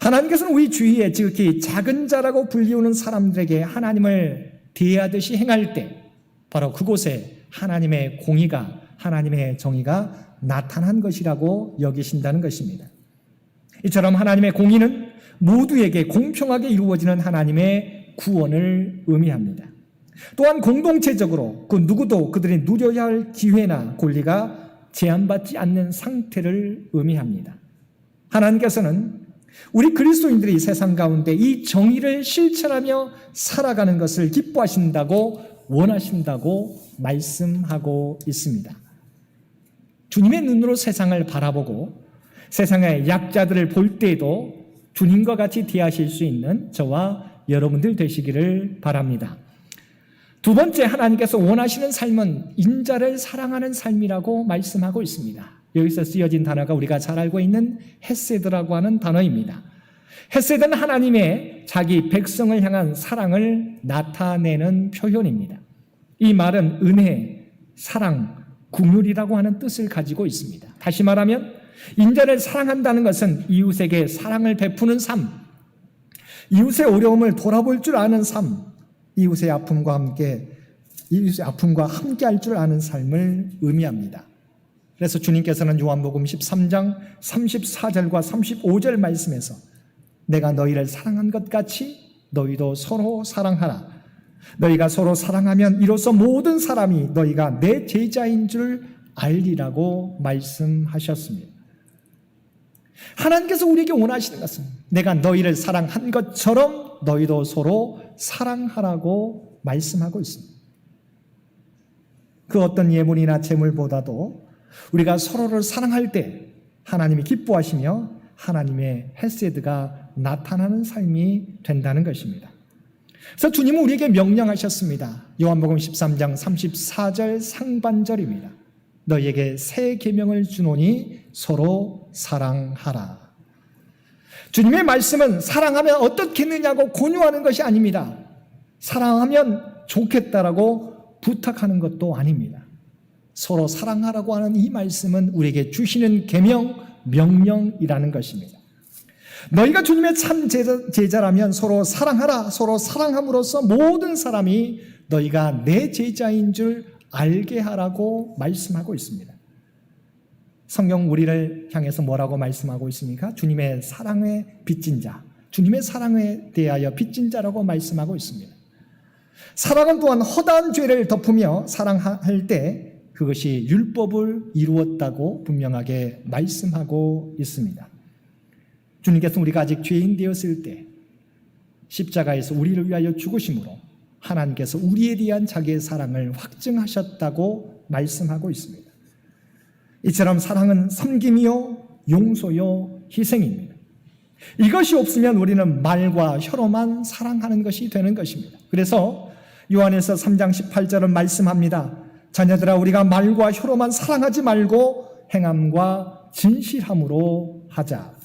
하나님께서는 우리 주위에 지극히 작은 자라고 불리우는 사람들에게 하나님을 대하듯이 행할 때 바로 그곳에 하나님의 공의가, 하나님의 정의가 나타난 것이라고 여기신다는 것입니다. 이처럼 하나님의 공의는 모두에게 공평하게 이루어지는 하나님의 구원을 의미합니다. 또한 공동체적으로 그 누구도 그들이 누려야 할 기회나 권리가 제한받지 않는 상태를 의미합니다. 하나님께서는 우리 그리스도인들이 세상 가운데 이 정의를 실천하며 살아가는 것을 기뻐하신다고 원하신다고 말씀하고 있습니다. 주님의 눈으로 세상을 바라보고 세상의 약자들을 볼 때에도 주님과 같이 대하실 수 있는 저와 여러분들 되시기를 바랍니다. 두 번째, 하나님께서 원하시는 삶은 인자를 사랑하는 삶이라고 말씀하고 있습니다. 여기서 쓰여진 단어가 우리가 잘 알고 있는 헤세드라고 하는 단어입니다. 헤세드는 하나님의 자기 백성을 향한 사랑을 나타내는 표현입니다. 이 말은 은혜, 사랑, 긍휼이라고 하는 뜻을 가지고 있습니다. 다시 말하면 인자를 사랑한다는 것은 이웃에게 사랑을 베푸는 삶, 이웃의 어려움을 돌아볼 줄 아는 삶, 이웃의 아픔과 함께 할 줄 아는 삶을 의미합니다. 그래서 주님께서는 요한복음 13장 34절과 35절 말씀에서 내가 너희를 사랑한 것 같이 너희도 서로 사랑하라. 너희가 서로 사랑하면 이로써 모든 사람이 너희가 내 제자인 줄 알리라고 말씀하셨습니다. 하나님께서 우리에게 원하시는 것은 내가 너희를 사랑한 것처럼 너희도 서로 사랑하라고 말씀하고 있습니다. 그 어떤 예물이나 재물보다도 우리가 서로를 사랑할 때 하나님이 기뻐하시며 하나님의 헤세드가 나타나는 삶이 된다는 것입니다. 그래서 주님은 우리에게 명령하셨습니다. 요한복음 13장 34절 상반절입니다. 너희에게 새 계명을 주노니 서로 사랑하라. 주님의 말씀은 사랑하면 어떻겠느냐고 권유하는 것이 아닙니다. 사랑하면 좋겠다라고 부탁하는 것도 아닙니다. 서로 사랑하라고 하는 이 말씀은 우리에게 주시는 계명, 명령이라는 것입니다. 너희가 주님의 참 제자라면 서로 사랑하라. 서로 사랑함으로써 모든 사람이 너희가 내 제자인 줄 알게 하라고 말씀하고 있습니다. 성경 우리를 향해서 뭐라고 말씀하고 있습니까? 주님의 사랑에 빚진 자, 주님의 사랑에 대하여 빚진 자라고 말씀하고 있습니다. 사랑은 또한 허다한 죄를 덮으며 사랑할 때 그것이 율법을 이루었다고 분명하게 말씀하고 있습니다. 주님께서 우리가 아직 죄인 되었을 때 십자가에서 우리를 위하여 죽으심으로 하나님께서 우리에 대한 자기의 사랑을 확증하셨다고 말씀하고 있습니다. 이처럼 사랑은 섬김이요, 용서요, 희생입니다. 이것이 없으면 우리는 말과 혀로만 사랑하는 것이 되는 것입니다. 그래서 요한에서 3장 18절은 말씀합니다. 자녀들아, 우리가 말과 혀로만 사랑하지 말고 행함과 진실함으로 하자.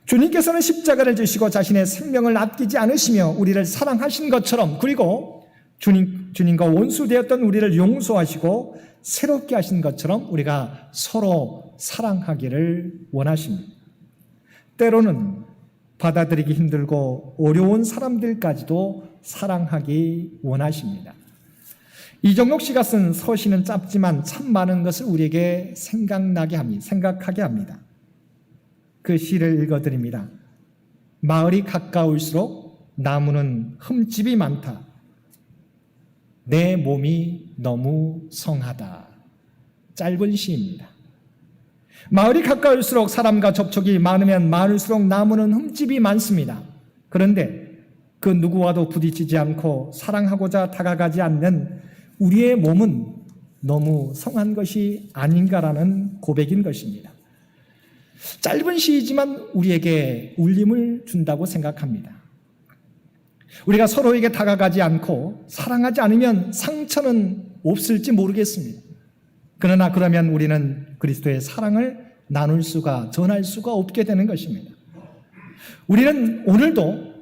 주님께서는 십자가를 지시고 자신의 생명을 아끼지 않으시며 우리를 사랑하신 것처럼, 그리고 주님 주님과 원수되었던 우리를 용서하시고 새롭게 하신 것처럼 우리가 서로 사랑하기를 원하십니다. 때로는 받아들이기 힘들고 어려운 사람들까지도 사랑하기 원하십니다. 이정록 씨가 쓴 서시는 짧지만 참 많은 것을 우리에게 생각하게 합니다. 그 시를 읽어드립니다. 마을이 가까울수록 나무는 흠집이 많다. 내 몸이 너무 성하다. 짧은 시입니다. 마을이 가까울수록 사람과 접촉이 많으면 많을수록 나무는 흠집이 많습니다. 그런데 그 누구와도 부딪히지 않고 사랑하고자 다가가지 않는 우리의 몸은 너무 성한 것이 아닌가라는 고백인 것입니다. 짧은 시이지만 우리에게 울림을 준다고 생각합니다. 우리가 서로에게 다가가지 않고 사랑하지 않으면 상처는 없을지 모르겠습니다. 그러나 그러면 우리는 그리스도의 사랑을 나눌 수가, 전할 수가 없게 되는 것입니다. 우리는 오늘도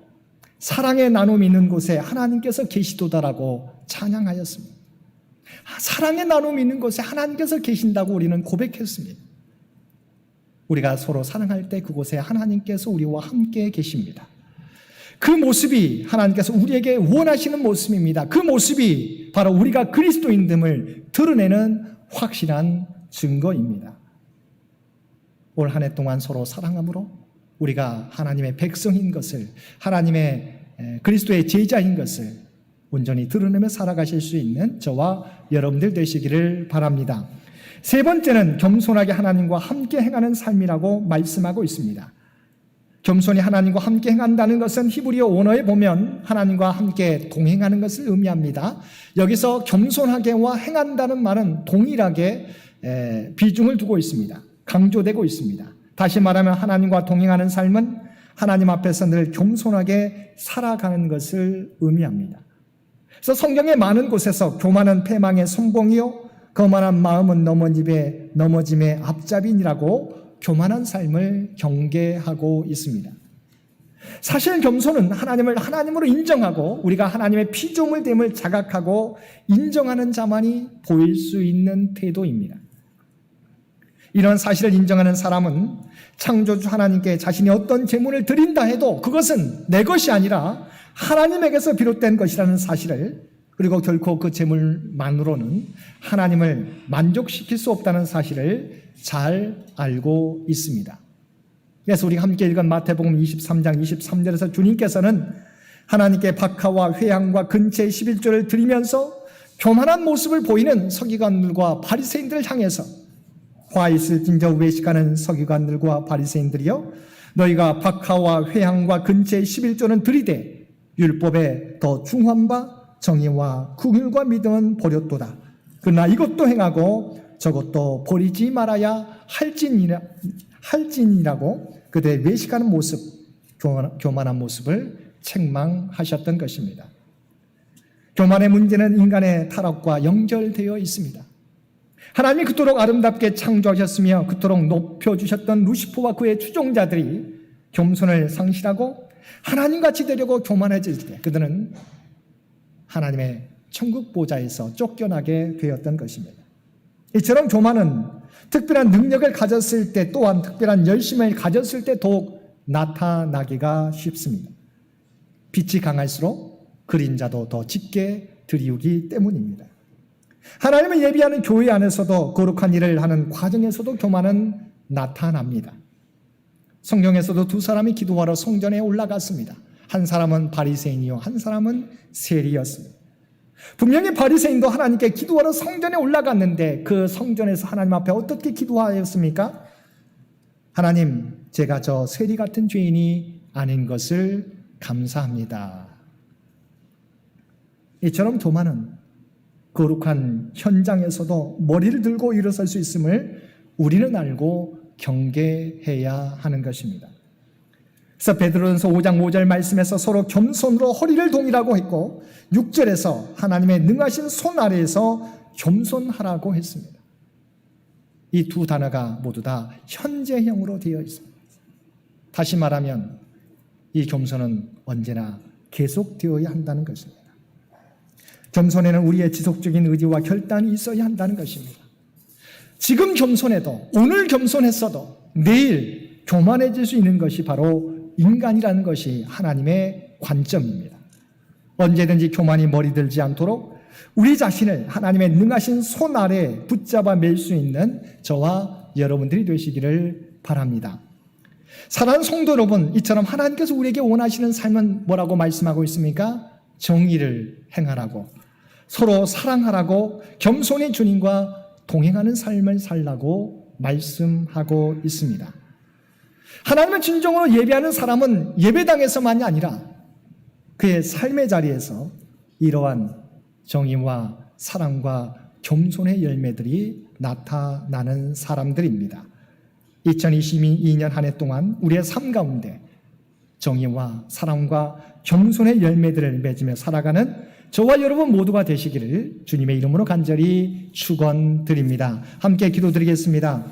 사랑의 나눔이 있는 곳에 하나님께서 계시도다라고 찬양하였습니다. 사랑의 나눔이 있는 곳에 하나님께서 계신다고 우리는 고백했습니다. 우리가 서로 사랑할 때 그곳에 하나님께서 우리와 함께 계십니다. 그 모습이 하나님께서 우리에게 원하시는 모습입니다. 그 모습이 바로 우리가 그리스도인됨을 드러내는 확실한 증거입니다. 올 한 해 동안 서로 사랑함으로 우리가 하나님의 백성인 것을, 하나님의 그리스도의 제자인 것을 온전히 드러내며 살아가실 수 있는 저와 여러분들 되시기를 바랍니다. 세 번째는 겸손하게 하나님과 함께 행하는 삶이라고 말씀하고 있습니다. 겸손히 하나님과 함께 행한다는 것은 히브리어 원어에 보면 하나님과 함께 동행하는 것을 의미합니다. 여기서 겸손하게와 행한다는 말은 동일하게 비중을 두고 있습니다. 강조되고 있습니다. 다시 말하면 하나님과 동행하는 삶은 하나님 앞에서 늘 겸손하게 살아가는 것을 의미합니다. 그래서 성경의 많은 곳에서 교만은 패망의 선봉이요 거만한 마음은 넘어짐의 앞잡인이라고 교만한 삶을 경계하고 있습니다. 사실 겸손은 하나님을 하나님으로 인정하고 우리가 하나님의 피조물됨을 자각하고 인정하는 자만이 보일 수 있는 태도입니다. 이런 사실을 인정하는 사람은 창조주 하나님께 자신이 어떤 제물을 드린다 해도 그것은 내 것이 아니라 하나님에게서 비롯된 것이라는 사실을, 그리고 결코 그 제물만으로는 하나님을 만족시킬 수 없다는 사실을 잘 알고 있습니다. 그래서 우리가 함께 읽은 마태복음 23장 23절에서 주님께서는 하나님께 박하와 회향과 근처의 11조를 드리면서 교만한 모습을 보이는 서기관들과 바리새인들을 향해서 화 있을진저 외식하는 서기관들과 바리새인들이여 너희가 박하와 회향과 근처의 11조는 드리되 율법에 더 중한 바 정의와 긍휼과 믿음은 버렸도다. 그러나 이것도 행하고 저것도 버리지 말아야 할진이라고 그들의 외식하는 모습, 교만한 모습을 책망하셨던 것입니다. 교만의 문제는 인간의 타락과 연결되어 있습니다. 하나님이 그토록 아름답게 창조하셨으며 그토록 높여주셨던 루시퍼와 그의 추종자들이 겸손을 상실하고 하나님같이 되려고 교만해질 때 그들은 하나님의 천국 보좌에서 쫓겨나게 되었던 것입니다. 이처럼 교만은 특별한 능력을 가졌을 때 또한 특별한 열심을 가졌을 때 더욱 나타나기가 쉽습니다. 빛이 강할수록 그림자도 더 짙게 드리우기 때문입니다. 하나님을 예비하는 교회 안에서도 거룩한 일을 하는 과정에서도 교만은 나타납니다. 성경에서도 두 사람이 기도하러 성전에 올라갔습니다. 한 사람은 바리새인이요 한 사람은 세리였습니다. 분명히 바리새인도 하나님께 기도하러 성전에 올라갔는데 그 성전에서 하나님 앞에 어떻게 기도하였습니까? 하나님, 제가 저 세리 같은 죄인이 아닌 것을 감사합니다. 이처럼 교만은 거룩한 현장에서도 머리를 들고 일어설 수 있음을 우리는 알고 경계해야 하는 것입니다. 그래서 베드로전서 5장 5절 말씀에서 서로 겸손으로 허리를 동이라고 했고 6절에서 하나님의 능하신 손 아래에서 겸손하라고 했습니다. 이 두 단어가 모두 다 현재형으로 되어 있습니다. 다시 말하면 이 겸손은 언제나 계속되어야 한다는 것입니다. 겸손에는 우리의 지속적인 의지와 결단이 있어야 한다는 것입니다. 지금 겸손해도, 오늘 겸손했어도 내일 교만해질 수 있는 것이 바로 인간이라는 것이 하나님의 관점입니다. 언제든지 교만이 머리들지 않도록 우리 자신을 하나님의 능하신 손 아래 붙잡아 맬 수 있는 저와 여러분들이 되시기를 바랍니다. 사랑하는 성도 여러분, 이처럼 하나님께서 우리에게 원하시는 삶은 뭐라고 말씀하고 있습니까? 정의를 행하라고, 서로 사랑하라고, 겸손히 주님과 동행하는 삶을 살라고 말씀하고 있습니다. 하나님을 진정으로 예배하는 사람은 예배당에서만이 아니라 그의 삶의 자리에서 이러한 정의와 사랑과 겸손의 열매들이 나타나는 사람들입니다. 2022년 한 해 동안 우리의 삶 가운데 정의와 사랑과 겸손의 열매들을 맺으며 살아가는 저와 여러분 모두가 되시기를 주님의 이름으로 간절히 축원드립니다. 함께 기도드리겠습니다.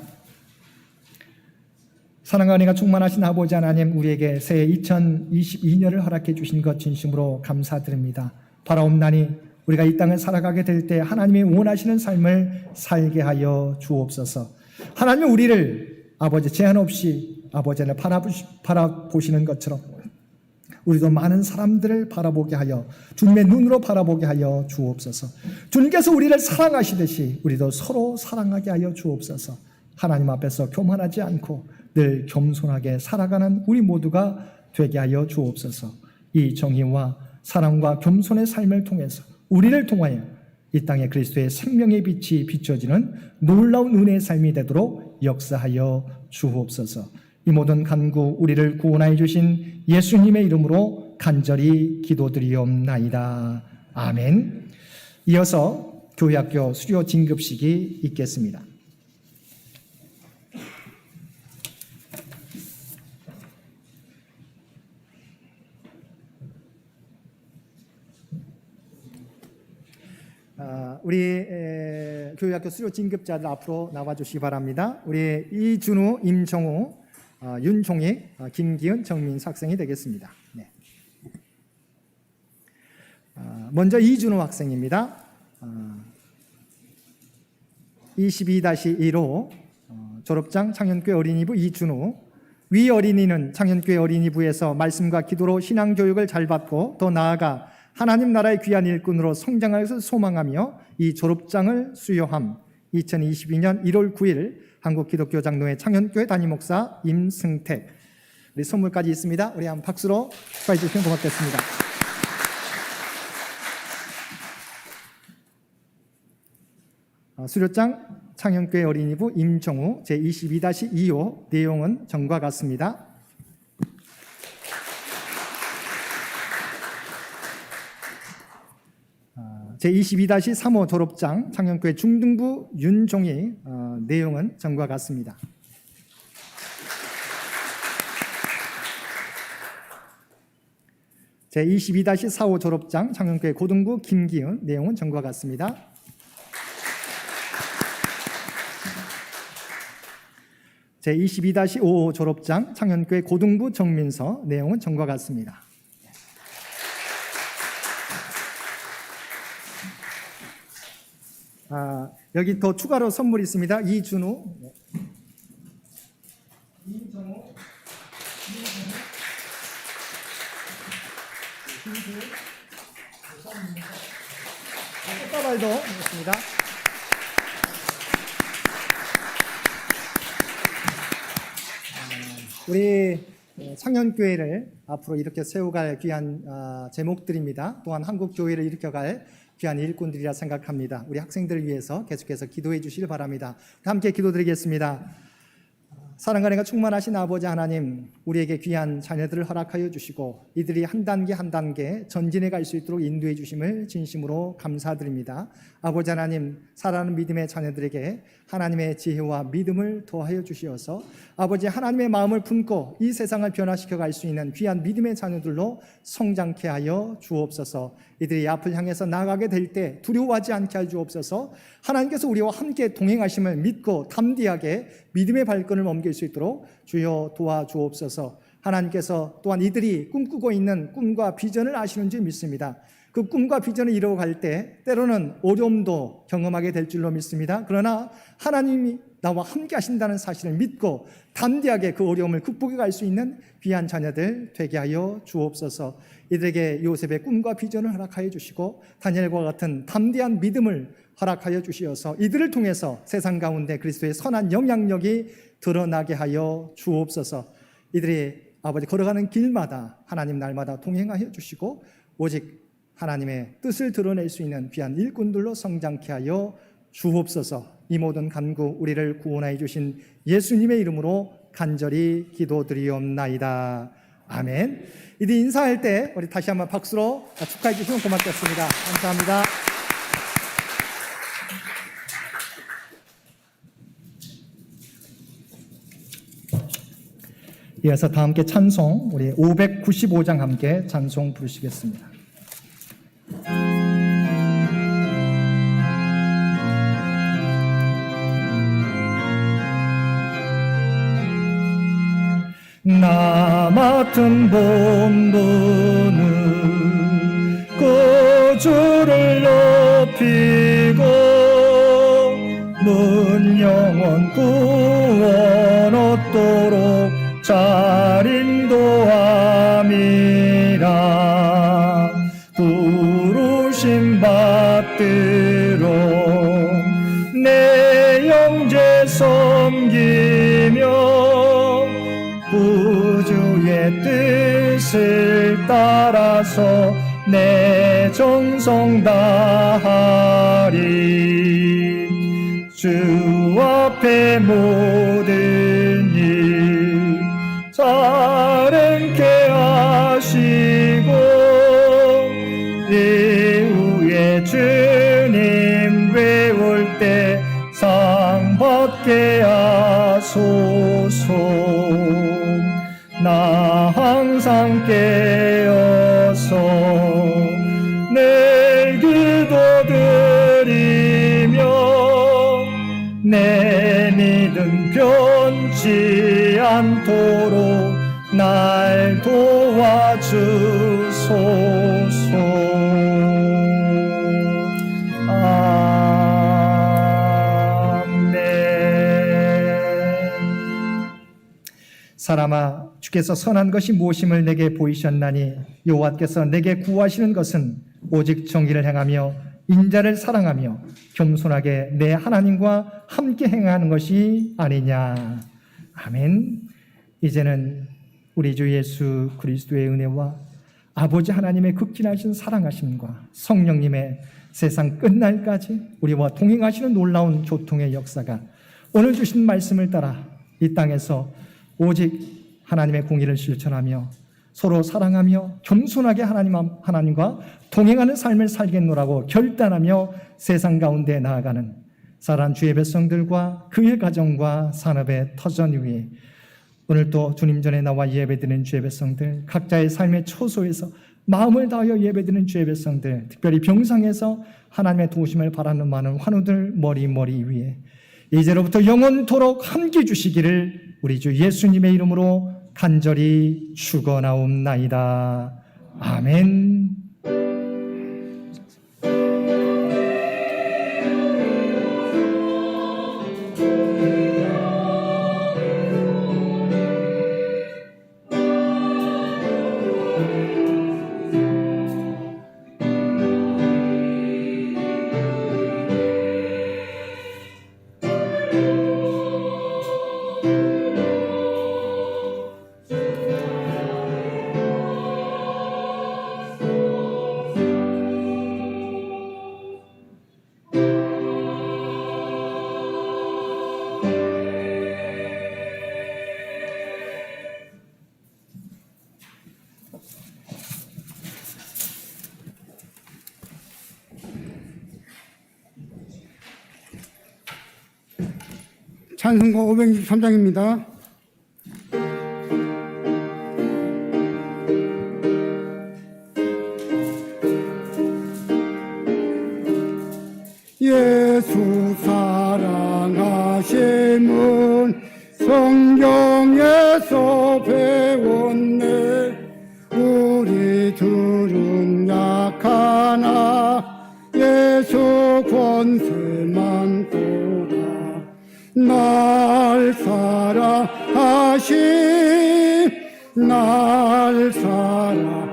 사랑과 은혜가 충만하신 아버지 하나님, 우리에게 새해 2022년을 허락해 주신 것 진심으로 감사드립니다. 바라옵나니 우리가 이 땅을 살아가게 될 때 하나님이 원하시는 삶을 살게 하여 주옵소서. 하나님은 우리를 아버지 제한 없이 아버지를 바라보시는 것처럼 우리도 많은 사람들을 바라보게 하여 주님의 눈으로 바라보게 하여 주옵소서. 주님께서 우리를 사랑하시듯이 우리도 서로 사랑하게 하여 주옵소서. 하나님 앞에서 교만하지 않고 늘 겸손하게 살아가는 우리 모두가 되게 하여 주옵소서. 이 정의와 사랑과 겸손의 삶을 통해서 우리를 통하여 이 땅에 그리스도의 생명의 빛이 비춰지는 놀라운 은혜의 삶이 되도록 역사하여 주옵소서. 이 모든 간구 우리를 구원하여 주신 예수님의 이름으로 간절히 기도드리옵나이다. 아멘. 이어서 교회학교 수료 진급식이 있겠습니다. 우리 교회학교 수료 진급자들 앞으로 나와주시기 바랍니다. 우리 이준우, 임정우, 윤종익, 김기은, 정민수 학생이 되겠습니다. 네. 먼저 이준우 학생입니다. 22-1호 졸업장 창현교회 어린이부 이준우. 위 어린이는 창현교회 어린이부에서 말씀과 기도로 신앙교육을 잘 받고 더 나아가 하나님 나라의 귀한 일꾼으로 성장할 것을 소망하며 이 졸업장을 수여함. 2022년 1월 9일 한국기독교장로회 창현교회 담임목사 임승택. 우리 선물까지 있습니다. 우리 한번 박수로 축하해 주시면 고맙겠습니다. 수료장 창현교회 어린이부 임정우 제22-2호. 내용은 전과 같습니다. 제22-3호 졸업장 창현교회 중등부 윤종희. 내용은 전과 같습니다. 제22-4호 졸업장 창현교회 고등부 김기은. 내용은 전과 같습니다. 제22-5호 졸업장 창현교회 고등부 정민서. 내용은 전과 같습니다. 여기 더 추가로 선물이 있습니다. 이준우, 임정우, 꽃다발도 있습니다. 우리 창현교회를 앞으로 이렇게 세워갈 귀한 제목들입니다. 또한 한국교회를 일으켜갈 귀한 일꾼들이라 생각합니다. 우리 학생들을 위해서 계속해서 기도해 주시길 바랍니다. 함께 기도드리겠습니다. 사랑과 은혜가 충만하신 아버지 하나님, 우리에게 귀한 자녀들을 허락하여 주시고 이들이 한 단계 한 단계 전진해 갈 수 있도록 인도해 주심을 진심으로 감사드립니다. 아버지 하나님, 살아가는 믿음의 자녀들에게 하나님의 지혜와 믿음을 더하여 주시어서 아버지 하나님의 마음을 품고 이 세상을 변화시켜 갈 수 있는 귀한 믿음의 자녀들로 성장케 하여 주옵소서. 이들이 앞을 향해서 나아가게 될 때 두려워하지 않게 하여 주옵소서. 하나님께서 우리와 함께 동행하심을 믿고 담대하게 믿음의 발걸음을 옮길 수 있도록 주여 도와주옵소서. 하나님께서 또한 이들이 꿈꾸고 있는 꿈과 비전을 아시는 줄 믿습니다. 그 꿈과 비전을 이루어갈 때 때로는 어려움도 경험하게 될 줄로 믿습니다. 그러나 하나님이 나와 함께 하신다는 사실을 믿고 담대하게 그 어려움을 극복해 갈 수 있는 귀한 자녀들 되게 하여 주옵소서. 이들에게 요셉의 꿈과 비전을 허락하여 주시고 다니엘과 같은 담대한 믿음을 허락하여 주시어서 이들을 통해서 세상 가운데 그리스도의 선한 영향력이 드러나게 하여 주옵소서. 이들이 아버지 걸어가는 길마다 하나님 날마다 동행하여 주시고 오직 하나님의 뜻을 드러낼 수 있는 귀한 일꾼들로 성장케 하여 주옵소서. 이 모든 간구 우리를 구원하여 주신 예수님의 이름으로 간절히 기도드리옵나이다. 아멘. 이들 인사할 때 우리 다시 한번 박수로 축하해 주시면 고맙겠습니다. 감사합니다. 이어서 다 함께 찬송 우리 595장 함께 찬송 부르시겠습니다. 나 맡은 본분은 구주를 높이고 문 영원 구원 얻도록 잘 인도함이라. 부르심 받들어 내 형제 섬기며 구주의 뜻을 따라서 내 정성 다하리. 주 앞에 모든 일 자른케 하시고 이후에 주님 배울 때 상 받게 하소서. 나 항상 깨어서 내 기도 드리며 내 믿음 변치 않도록 날 도와주소서. 사람아, 주께서 선한 것이 무엇임을 내게 보이셨나니 여호와께서 내게 구하시는 것은 오직 정의를 행하며 인자를 사랑하며 겸손하게 내 하나님과 함께 행하는 것이 아니냐. 아멘. 이제는 우리 주 예수 그리스도의 은혜와 아버지 하나님의 극진하신 사랑하심과 성령님의 세상 끝날까지 우리와 동행하시는 놀라운 교통의 역사가 오늘 주신 말씀을 따라 이 땅에서 오직 하나님의 공의를 실천하며 서로 사랑하며 겸손하게 하나님과 동행하는 삶을 살겠노라고 결단하며 세상 가운데 나아가는 사랑하는 주의 백성들과 그의 가정과 산업의 터전 위에 오늘 또 주님 전에 나와 예배드리는 주의 백성들, 각자의 삶의 초소에서 마음을 다하여 예배드리는 주의 백성들, 특별히 병상에서 하나님의 도우심을 바라는 많은 환우들 머리 위에 이제로부터 영원토록 함께 주시기를 우리 주 예수님의 이름으로 간절히 축원하옵나이다. 아멘. 찬송가 563장입니다. 예수 사랑하심은 성경에서 배운 하나 예수 권세 많도다 날 사랑하신 날 사랑하신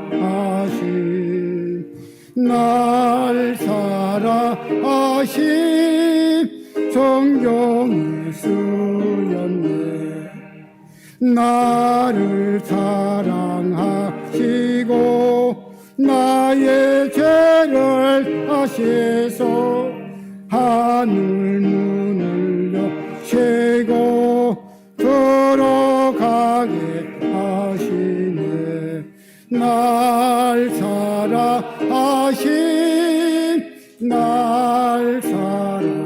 날 사랑하신 성경에 쓰였네 나를 사랑하시고 나의 죄를 아시소 하늘 문을 여시고 들어가게 하시네 날 사랑하신 날 사랑하신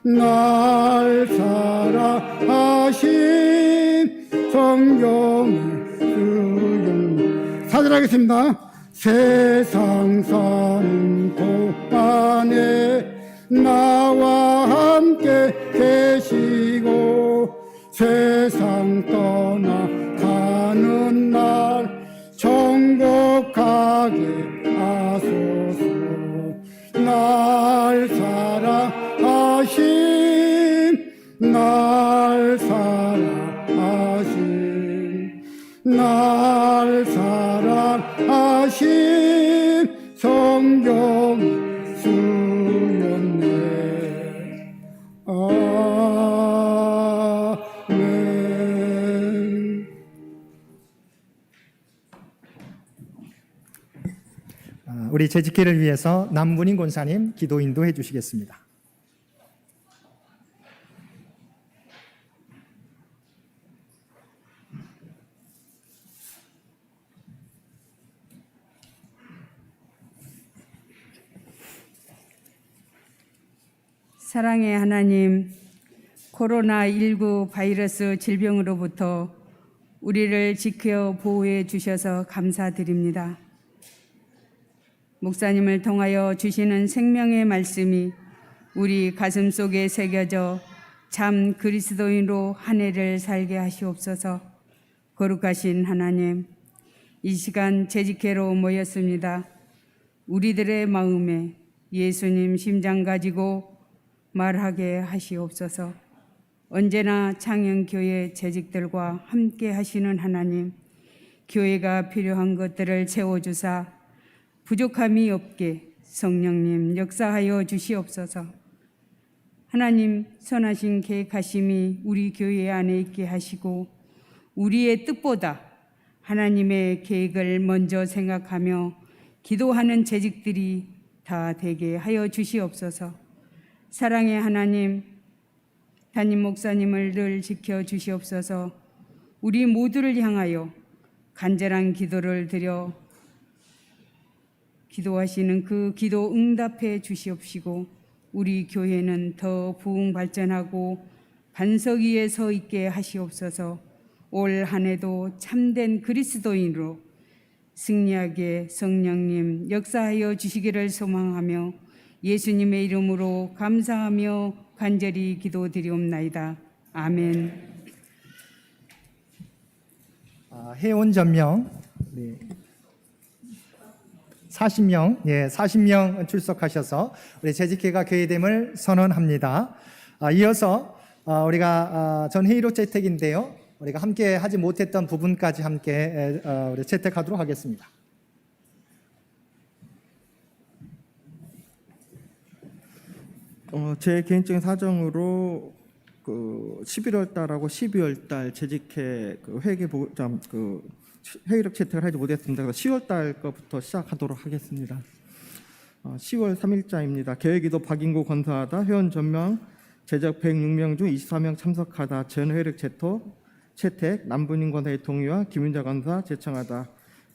날 사랑하신 성경에 쓰였네 사절하겠습니다. 세상 사는 동안에 나와 함께 계시고 세상 떠나가는 날 천국 가게 하소서 날 사랑하신 날 사랑하신 날 사랑하신 성경 쓰였네 아멘. 우리 재직회를 위해서 남분인 권사님 기도 인도해 주시겠습니다. 사랑의 하나님, 코로나19 바이러스 질병으로부터 우리를 지켜 보호해 주셔서 감사드립니다. 목사님을 통하여 주시는 생명의 말씀이 우리 가슴 속에 새겨져 참 그리스도인으로 한 해를 살게 하시옵소서. 거룩하신 하나님, 이 시간 재직회로 모였습니다. 우리들의 마음에 예수님 심장 가지고 말하게 하시옵소서. 언제나 창영교회 재직들과 함께 하시는 하나님, 교회가 필요한 것들을 채워주사 부족함이 없게 성령님 역사하여 주시옵소서. 하나님 선하신 계획하심이 우리 교회 안에 있게 하시고 우리의 뜻보다 하나님의 계획을 먼저 생각하며 기도하는 재직들이 다 되게 하여 주시옵소서. 사랑의 하나님, 담임 목사님을 늘 지켜주시옵소서. 우리 모두를 향하여 간절한 기도를 드려 기도하시는 그 기도 응답해 주시옵시고 우리 교회는 더 부흥 발전하고 반석 위에 서 있게 하시옵소서. 올 한 해도 참된 그리스도인으로 승리하게 성령님 역사하여 주시기를 소망하며 예수님의 이름으로 감사하며 간절히 기도드리옵나이다. 아멘. 회원 전명 40명 출석하셔서 우리 재직회가 교회됨을 선언합니다. 이어서 우리가 전 회의록 채택인데요. 우리가 함께 하지 못했던 부분까지 함께 우리 채택하도록 하겠습니다. 제 개인적인 사정으로 11월 달하고 12월 달 재직회 회계 보고장 회의록 채택을 하지 못했습니다. 그래서 10월 달 거부터 시작하도록 하겠습니다. 10월 3일자입니다. 계획기도 박인구 권사하다 회원 전명 제적 106명 중 24명 참석하다 전 회의록 채택 남분인 권사의 동의와 김윤자 권사 제청하다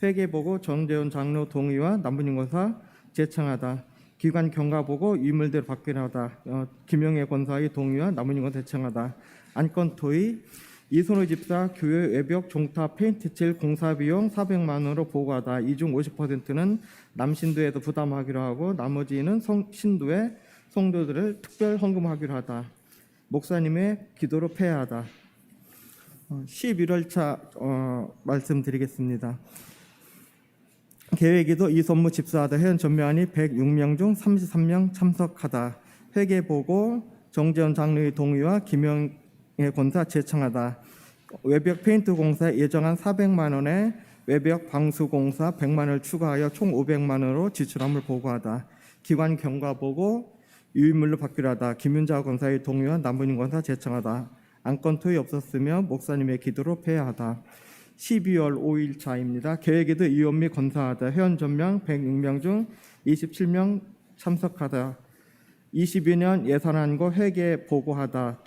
회계보고 정재훈 장로 동의와 남분인 권사 제청하다 기관 경과보고 유물대로 받기하다 김영애 권사의 동의와 남분인 권사 제청하다 안건 토의 이선호 집사 교회 외벽 종탑 페인트 칠 공사비용 400만 원으로 보고하다 이 중 50%는 남신도에도 부담하기로 하고 나머지는 신도에 성도들을 특별 헌금하기로 하다 목사님의 기도로 폐하하다 11월차 말씀드리겠습니다. 계획에도 이선무 집사하다 회원 전면이 106명 중 33명 참석하다. 회계보고 정재원 장로의 동의와 김영애 권사 제청하다. 외벽 페인트 공사에 예정한 400만 원에 외벽 방수 공사 100만 원을 추가하여 총 500만 원으로 지출함을 보고하다. 기관 경과 보고 유인물로 바뀌려 하다. 김윤자 권사의 동의와 남문인 권사 제청하다. 안건 토의 없었으며 목사님의 기도로 폐하하다. 12월 5일자입니다. 계획에도 이원미 권사하다. 회원 전명 106명 중 27명 참석하다. 22년 예산안과 회계 보고하다.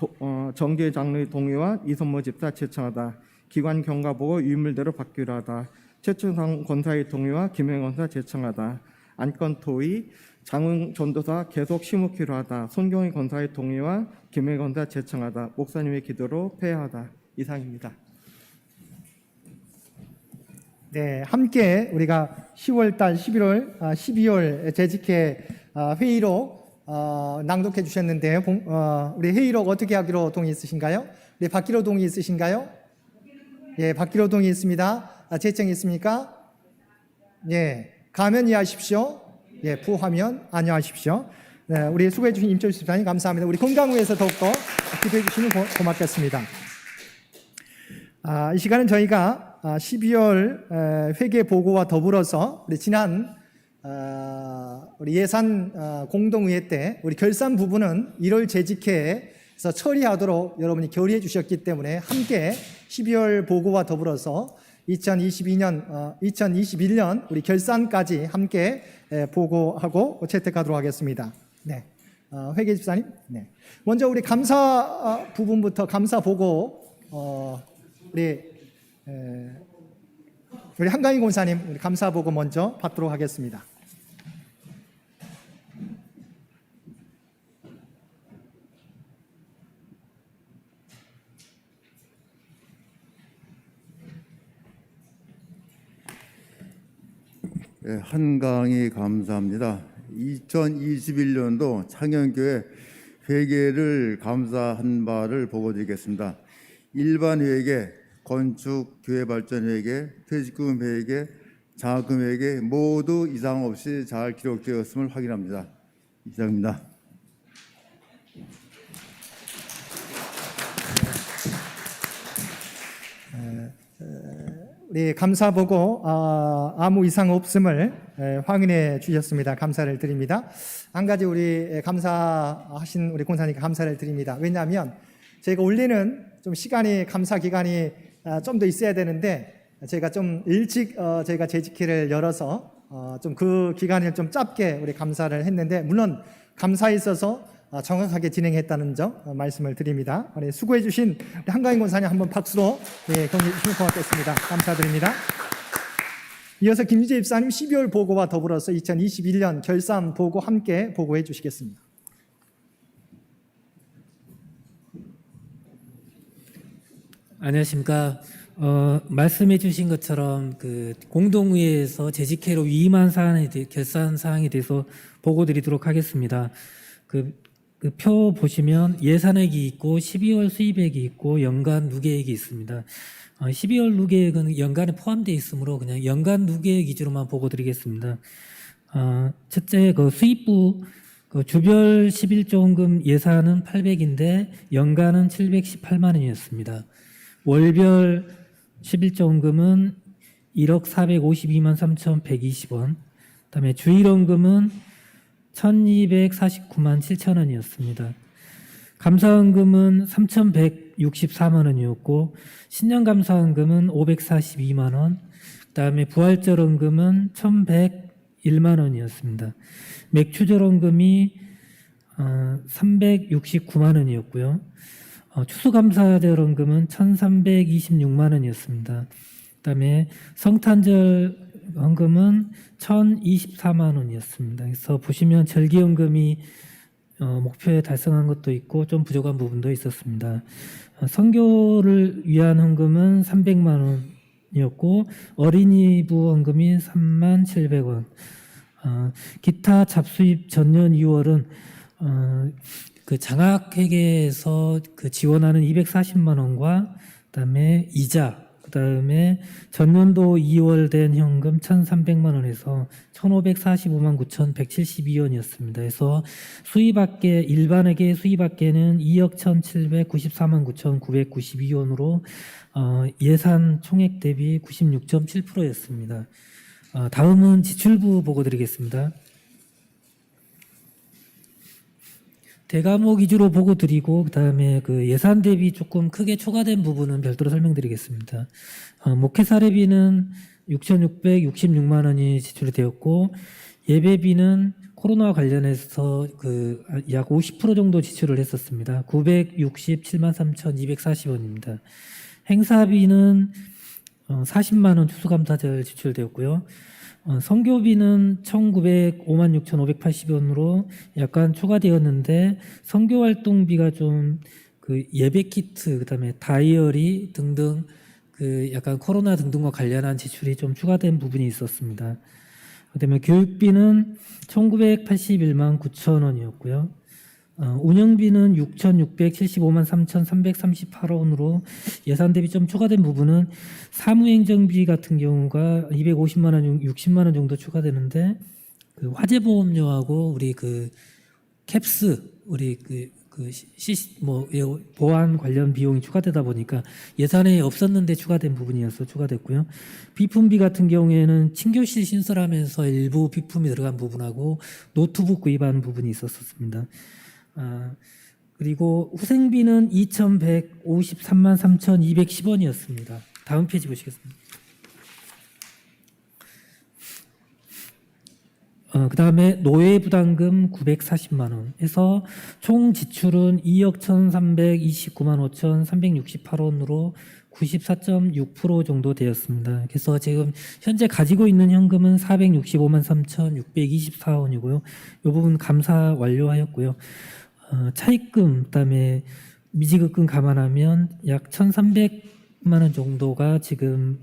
정재 장로의 동의와 이선모 집사 제청하다. 기관 경과 보고 유인물대로 바뀌려 하다. 최춘상 권사의 동의와 김영 권사 제청하다. 안건 토의 장흥 전도사 계속 심으기로 하다. 손경희 권사의 동의와 김영 권사 제청하다. 목사님의 기도로 폐하하다. 이상입니다. 네, 함께 우리가 10월 달 12월 재직회 회의록 낭독해 주셨는데요. 우리 회의록 어떻게 하기로 동의 있으신가요? 우리 받기로 동의 있으신가요? 예, 받기로 동의 있습니다. 제청 있습니까? 예, 가면 이해하십시오. 예, 부화면 안녕하십시오. 네, 우리 수고해 주신 임철수 집사님 감사합니다. 우리 건강을 위해서 더욱더 기도해 주시면 고맙겠습니다. 이 시간은 저희가 12월 회계 보고와 더불어서 우리 지난 우리 예산 공동의회 때 우리 결산 부분은 1월 재직회에서 처리하도록 여러분이 결의해 주셨기 때문에 함께 12월 보고와 더불어서 2021년 우리 결산까지 함께 보고하고 채택하도록 하겠습니다. 네, 회계 집사님. 네, 먼저 우리 감사 부분부터 감사 보고 우리 한강희 권사님 우리 감사 보고 먼저 받도록 하겠습니다. 네, 한강이 감사합니다. 2021년도 창현교회 회계를 감사한 바를 보고드리겠습니다. 일반 회계, 건축, 교회 발전 회계, 퇴직금 회계, 장학금 회계 모두 이상 없이 잘 기록되었음을 확인합니다. 이상입니다. 우리 감사 보고 아무 이상 없음을 확인해 주셨습니다. 감사를 드립니다. 한 가지 우리 감사하신 우리 권사님께 감사를 드립니다. 왜냐하면 저희가 원래는 좀 시간이 감사 기간이 좀 더 있어야 되는데 저희가 좀 일찍 저희가 재직회를 열어서 좀 그 기간을 좀 짧게 우리 감사를 했는데 물론 감사에 있어서 정확하게 진행했다는 점 말씀을 드립니다. 수고해 주신 한강인 권사님 한번 박수로 격려해 주시면 고맙겠습니다. 감사드립니다. 이어서 김유재 집사님 12월 보고와 더불어서 2021년 결산 보고 함께 보고해 주시겠습니다. 안녕하십니까. 말씀해 주신 것처럼 그 공동의회에서 재직회로 위임한 사안에 대해 결산 사항에 대해서 보고 드리도록 하겠습니다. 그 표 보시면 예산액이 있고 12월 수입액이 있고 연간 누계액이 있습니다. 12월 누계액은 연간에 포함되어 있으므로 그냥 연간 누계액 위주로만 보고 드리겠습니다. 첫째 그 수입부 그 주별 11조원금 예산은 800인데 연간은 718만 원이었습니다. 월별 11조원금은 1억 452만 3,120원, 그다음에 주일원금은 1,249만 7천 원이었습니다. 감사원금은 3,164만 원이었고 신년감사원금은 542만 원, 그다음에 부활절원금은 1,101만 원이었습니다. 맥추절원금이 369만 원이었고요. 추수감사절원금은 1,326만 원이었습니다. 그다음에 성탄절 원금은 1,024만 원이었습니다. 그래서 보시면 절기연금이 목표에 달성한 것도 있고 좀 부족한 부분도 있었습니다. 선교를 위한 헌금은 300만 원이었고 어린이부 헌금이 3만 700원. 기타 잡수입 전년 2월은 그 장학회계에서 그 지원하는 240만 원과 그다음에 이자 그다음에 전년도 2월 된 현금 1,300만 원에서 1,545만 9,172원이었습니다. 그래서 수입밖에 일반회계 수입밖에는 2억 1,794만 9,992원으로 예산 총액 대비 96.7%였습니다. 다음은 지출부 보고 드리겠습니다. 대과목 위주로 보고 드리고 그다음에 그 예산 대비 조금 크게 초과된 부분은 별도로 설명드리겠습니다. 목회 사례비는 6,666만 원이 지출이 되었고 예배비는 코로나와 관련해서 그 약 50% 정도 지출을 했었습니다. 967만 3,240원입니다. 행사비는 40만 원 추수감사절 지출되었고요. 선교비는 1,905만 6,580원으로 약간 추가되었는데 선교활동비가 좀 그 예배 키트 그다음에 다이어리 등등 그 약간 코로나 등등과 관련한 지출이 좀 추가된 부분이 있었습니다. 그다음에 교육비는 1,981만 9천 원이었고요. 운영비는 6,675만 3,338원으로 예산 대비 좀 추가된 부분은 사무행정비 같은 경우가 250만 원, 60만 원 정도 추가되는데 그 화재보험료하고 우리 그 캡스 우리 보안 관련 비용이 추가되다 보니까 예산에 없었는데 추가된 부분이어서 추가됐고요. 비품비 같은 경우에는 친교실 신설하면서 일부 비품이 들어간 부분하고 노트북 구입한 부분이 있었습니다. 그리고 후생비는 2,153만 3,210원이었습니다. 다음 페이지 보시겠습니다. 그 다음에 노예부담금 940만 원에서 총 지출은 2억 1,329만 5,368원으로 94.6% 정도 되었습니다. 그래서 지금 현재 가지고 있는 현금은 465만 3,624원이고요. 이 부분 감사 완료하였고요. 차입금, 그다음에 미지급금 감안하면 약 1,300만 원 정도가 지금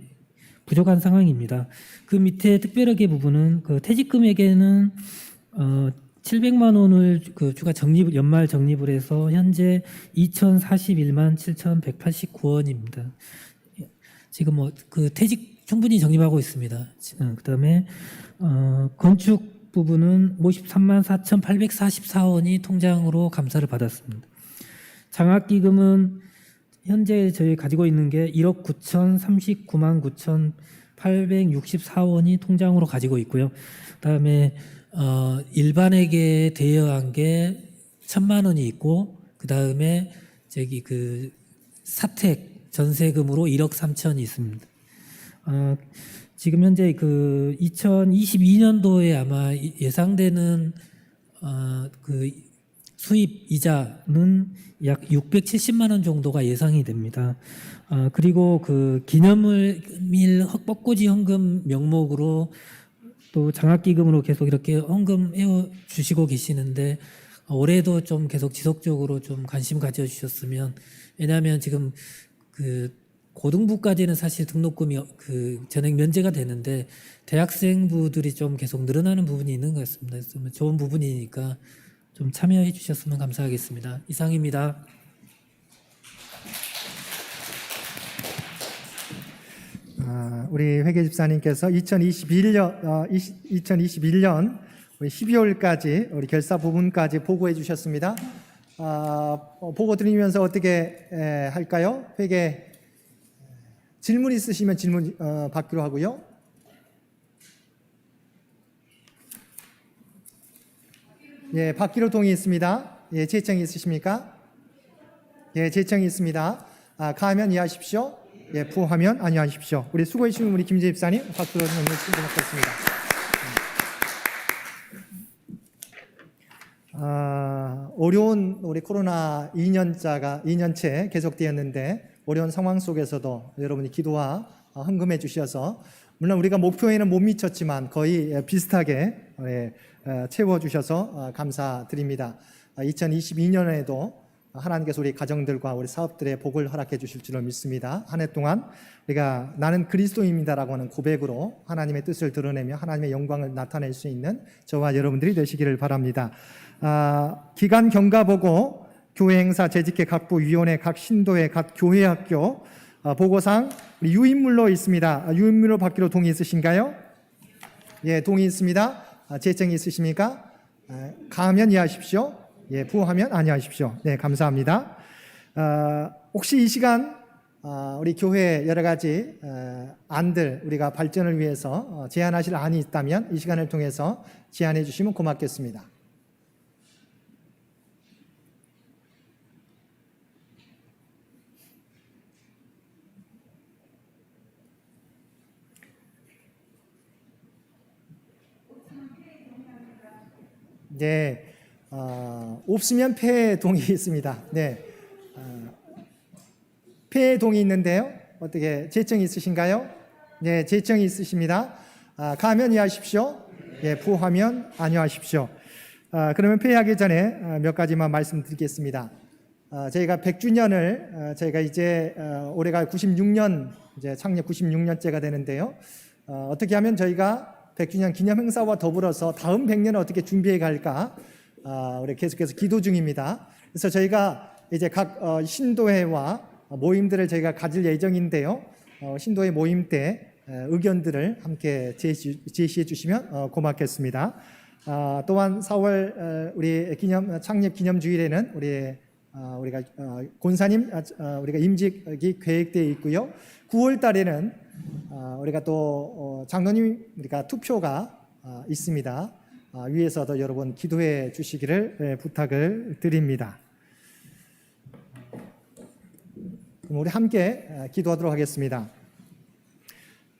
부족한 상황입니다. 그 밑에 특별하게 부분은 그 퇴직금액에는 700만 원을 그 주가 연말 적립을 해서 현재 2,041만 7,189원입니다. 지금 그 퇴직 충분히 적립하고 있습니다. 그다음에 건축 부분은 53만 4,844원이 통장으로 감사를 받았습니다. 장학기금은 현재 저희 가지고 있는 게 1억 9,039만 9,864원이 통장으로 가지고 있고요. 그다음에 일반에게 대여한 게 1,000만 원이 있고 그다음에 저기 그 사택 전세금으로 1억 3천이 있습니다. 지금 현재 그 2022년도에 아마 예상되는 그 수입 이자는 약 670만 원 정도가 예상이 됩니다. 그리고 그 기념일 벚꽃이 헌금 명목으로 또 장학기금으로 계속 이렇게 헌금해 주시고 계시는데 올해도 좀 계속 지속적으로 좀 관심 가져주셨으면, 왜냐하면 지금 그 고등부까지는 사실 등록금이 그 전액 면제가 되는데 대학생부들이 좀 계속 늘어나는 부분이 있는 것 같습니다. 좀 좋은 부분이니까 좀 참여해 주셨으면 감사하겠습니다. 이상입니다. 우리 회계집사님께서 2021년 우리 12월까지 우리 결사 부분까지 보고해 주셨습니다. 보고 드리면서 어떻게 할까요? 회계 질문 있으시면 질문 받기로 하고요. 예, 받기로 동의 있습니다. 예, 제청이 있으십니까? 예, 제청이 있습니다. 가하면 이해하십시오. 예, 부하면 아니하십시오. 우리 수고해 주신 우리 김재 집사님 박수로 받겠습니다. 어려운 우리 코로나 2년째 계속되었는데 어려운 상황 속에서도 여러분이 기도와 헌금해 주셔서 물론 우리가 목표에는 못 미쳤지만 거의 비슷하게 채워주셔서 감사드립니다. 2022년에도 하나님께서 우리 가정들과 우리 사업들의 복을 허락해 주실 줄을 믿습니다. 한 해 동안 우리가 나는 그리스도입니다라고 하는 고백으로 하나님의 뜻을 드러내며 하나님의 영광을 나타낼 수 있는 저와 여러분들이 되시기를 바랍니다. 기간 경과보고 교회 행사 재직회 각부 위원회 각 신도의 각 교회 학교 보고상 우리 유인물로 있습니다. 유인물로 받기로 동의 있으신가요? 예, 동의 있습니다. 제청이 있으십니까? 가하면 이해하십시오. 예, 부하면 아니하십시오. 네, 감사합니다. 혹시 이 시간 우리 교회 여러 가지 안들 우리가 발전을 위해서 제안하실 안이 있다면 이 시간을 통해서 제안해 주시면 고맙겠습니다. 네, 없으면 폐 동의 있습니다. 네, 폐 동의 있는데요. 어떻게 제청이 있으신가요? 네, 제청이 있으십니다. 가면 이해하십시오. 예, 부하면 아니하십시오. 그러면 폐하기 전에 몇 가지만 말씀드리겠습니다. 저희가 100주년을 저희가 이제 올해가 96년 이제 창립 96년째가 되는데요. 어떻게 하면 저희가 100주년 기념 행사와 더불어서 다음 100년을 어떻게 준비해 갈까 우리 계속해서 기도 중입니다. 그래서 저희가 이제 각 신도회와 모임들을 저희가 가질 예정인데요. 신도회 모임 때 의견들을 함께 제시해 주시면 고맙겠습니다. 또한 4월 우리 창립 기념주일에는 우리가 권사님 우리가 임직이 계획되어 있고요. 9월 달에는 우리가 또 장로님 우리가 투표가 있습니다. 위에서도 여러분 기도해 주시기를 부탁을 드립니다. 그럼 우리 함께 기도하도록 하겠습니다.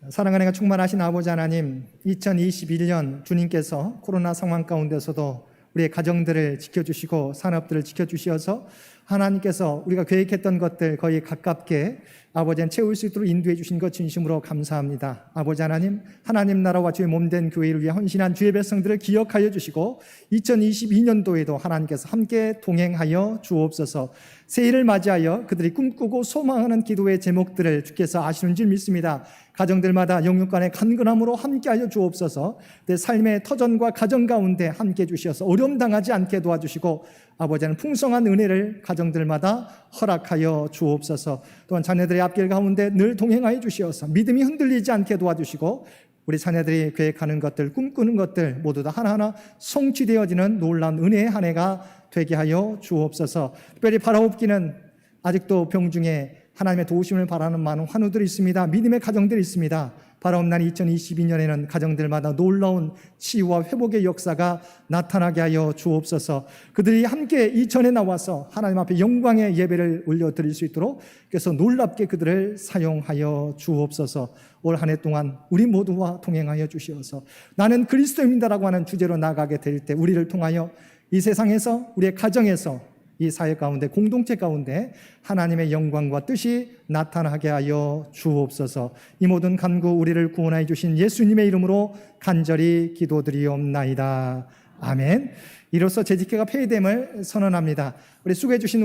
사랑하는 충만하신 아버지 하나님, 2021년 주님께서 코로나 상황 가운데서도 우리의 가정들을 지켜주시고 산업들을 지켜주셔서 하나님께서 우리가 계획했던 것들 거의 가깝게 아버지는 채울 수 있도록 인도해 주신 것 진심으로 감사합니다. 아버지 하나님, 하나님 나라와 주의 몸된 교회를 위해 헌신한 주의 백성들을 기억하여 주시고 2022년도에도 하나님께서 함께 동행하여 주옵소서. 새해를 맞이하여 그들이 꿈꾸고 소망하는 기도의 제목들을 주께서 아시는 줄 믿습니다. 가정들마다 영육간의 간근함으로 함께하여 주옵소서. 내 삶의 터전과 가정 가운데 함께해 주셔서 어려움 당하지 않게 도와주시고 아버지는 풍성한 은혜를 가정들마다 허락하여 주옵소서. 또한 자녀들의 앞길 가운데 늘 동행하여 주시어서 믿음이 흔들리지 않게 도와주시고 우리 자녀들이 계획하는 것들, 꿈꾸는 것들 모두 다 하나하나 성취되어지는 놀라운 은혜의 한 해가 되게 하여 주옵소서. 특별히 바라옵기는 아직도 병중에 하나님의 도우심을 바라는 많은 환우들이 있습니다. 믿음의 가정들이 있습니다. 바라옵나니 2022년에는 가정들마다 놀라운 치유와 회복의 역사가 나타나게 하여 주옵소서. 그들이 함께 이전에 나와서 하나님 앞에 영광의 예배를 올려드릴 수 있도록 그래서 놀랍게 그들을 사용하여 주옵소서. 올 한 해 동안 우리 모두와 동행하여 주시어서 나는 그리스도인이다라고 하는 주제로 나가게 될 때 우리를 통하여 이 세상에서 우리의 가정에서 이 사회 가운데 공동체 가운데 하나님의 영광과 뜻이 나타나게 하여 주옵소서. 이 모든 간구 우리를 구원하여 주신 예수님의 이름으로 간절히 기도드리옵나이다. 아멘. 이로써 재직회가 폐회됨을 선언합니다. 우리 수고해 주신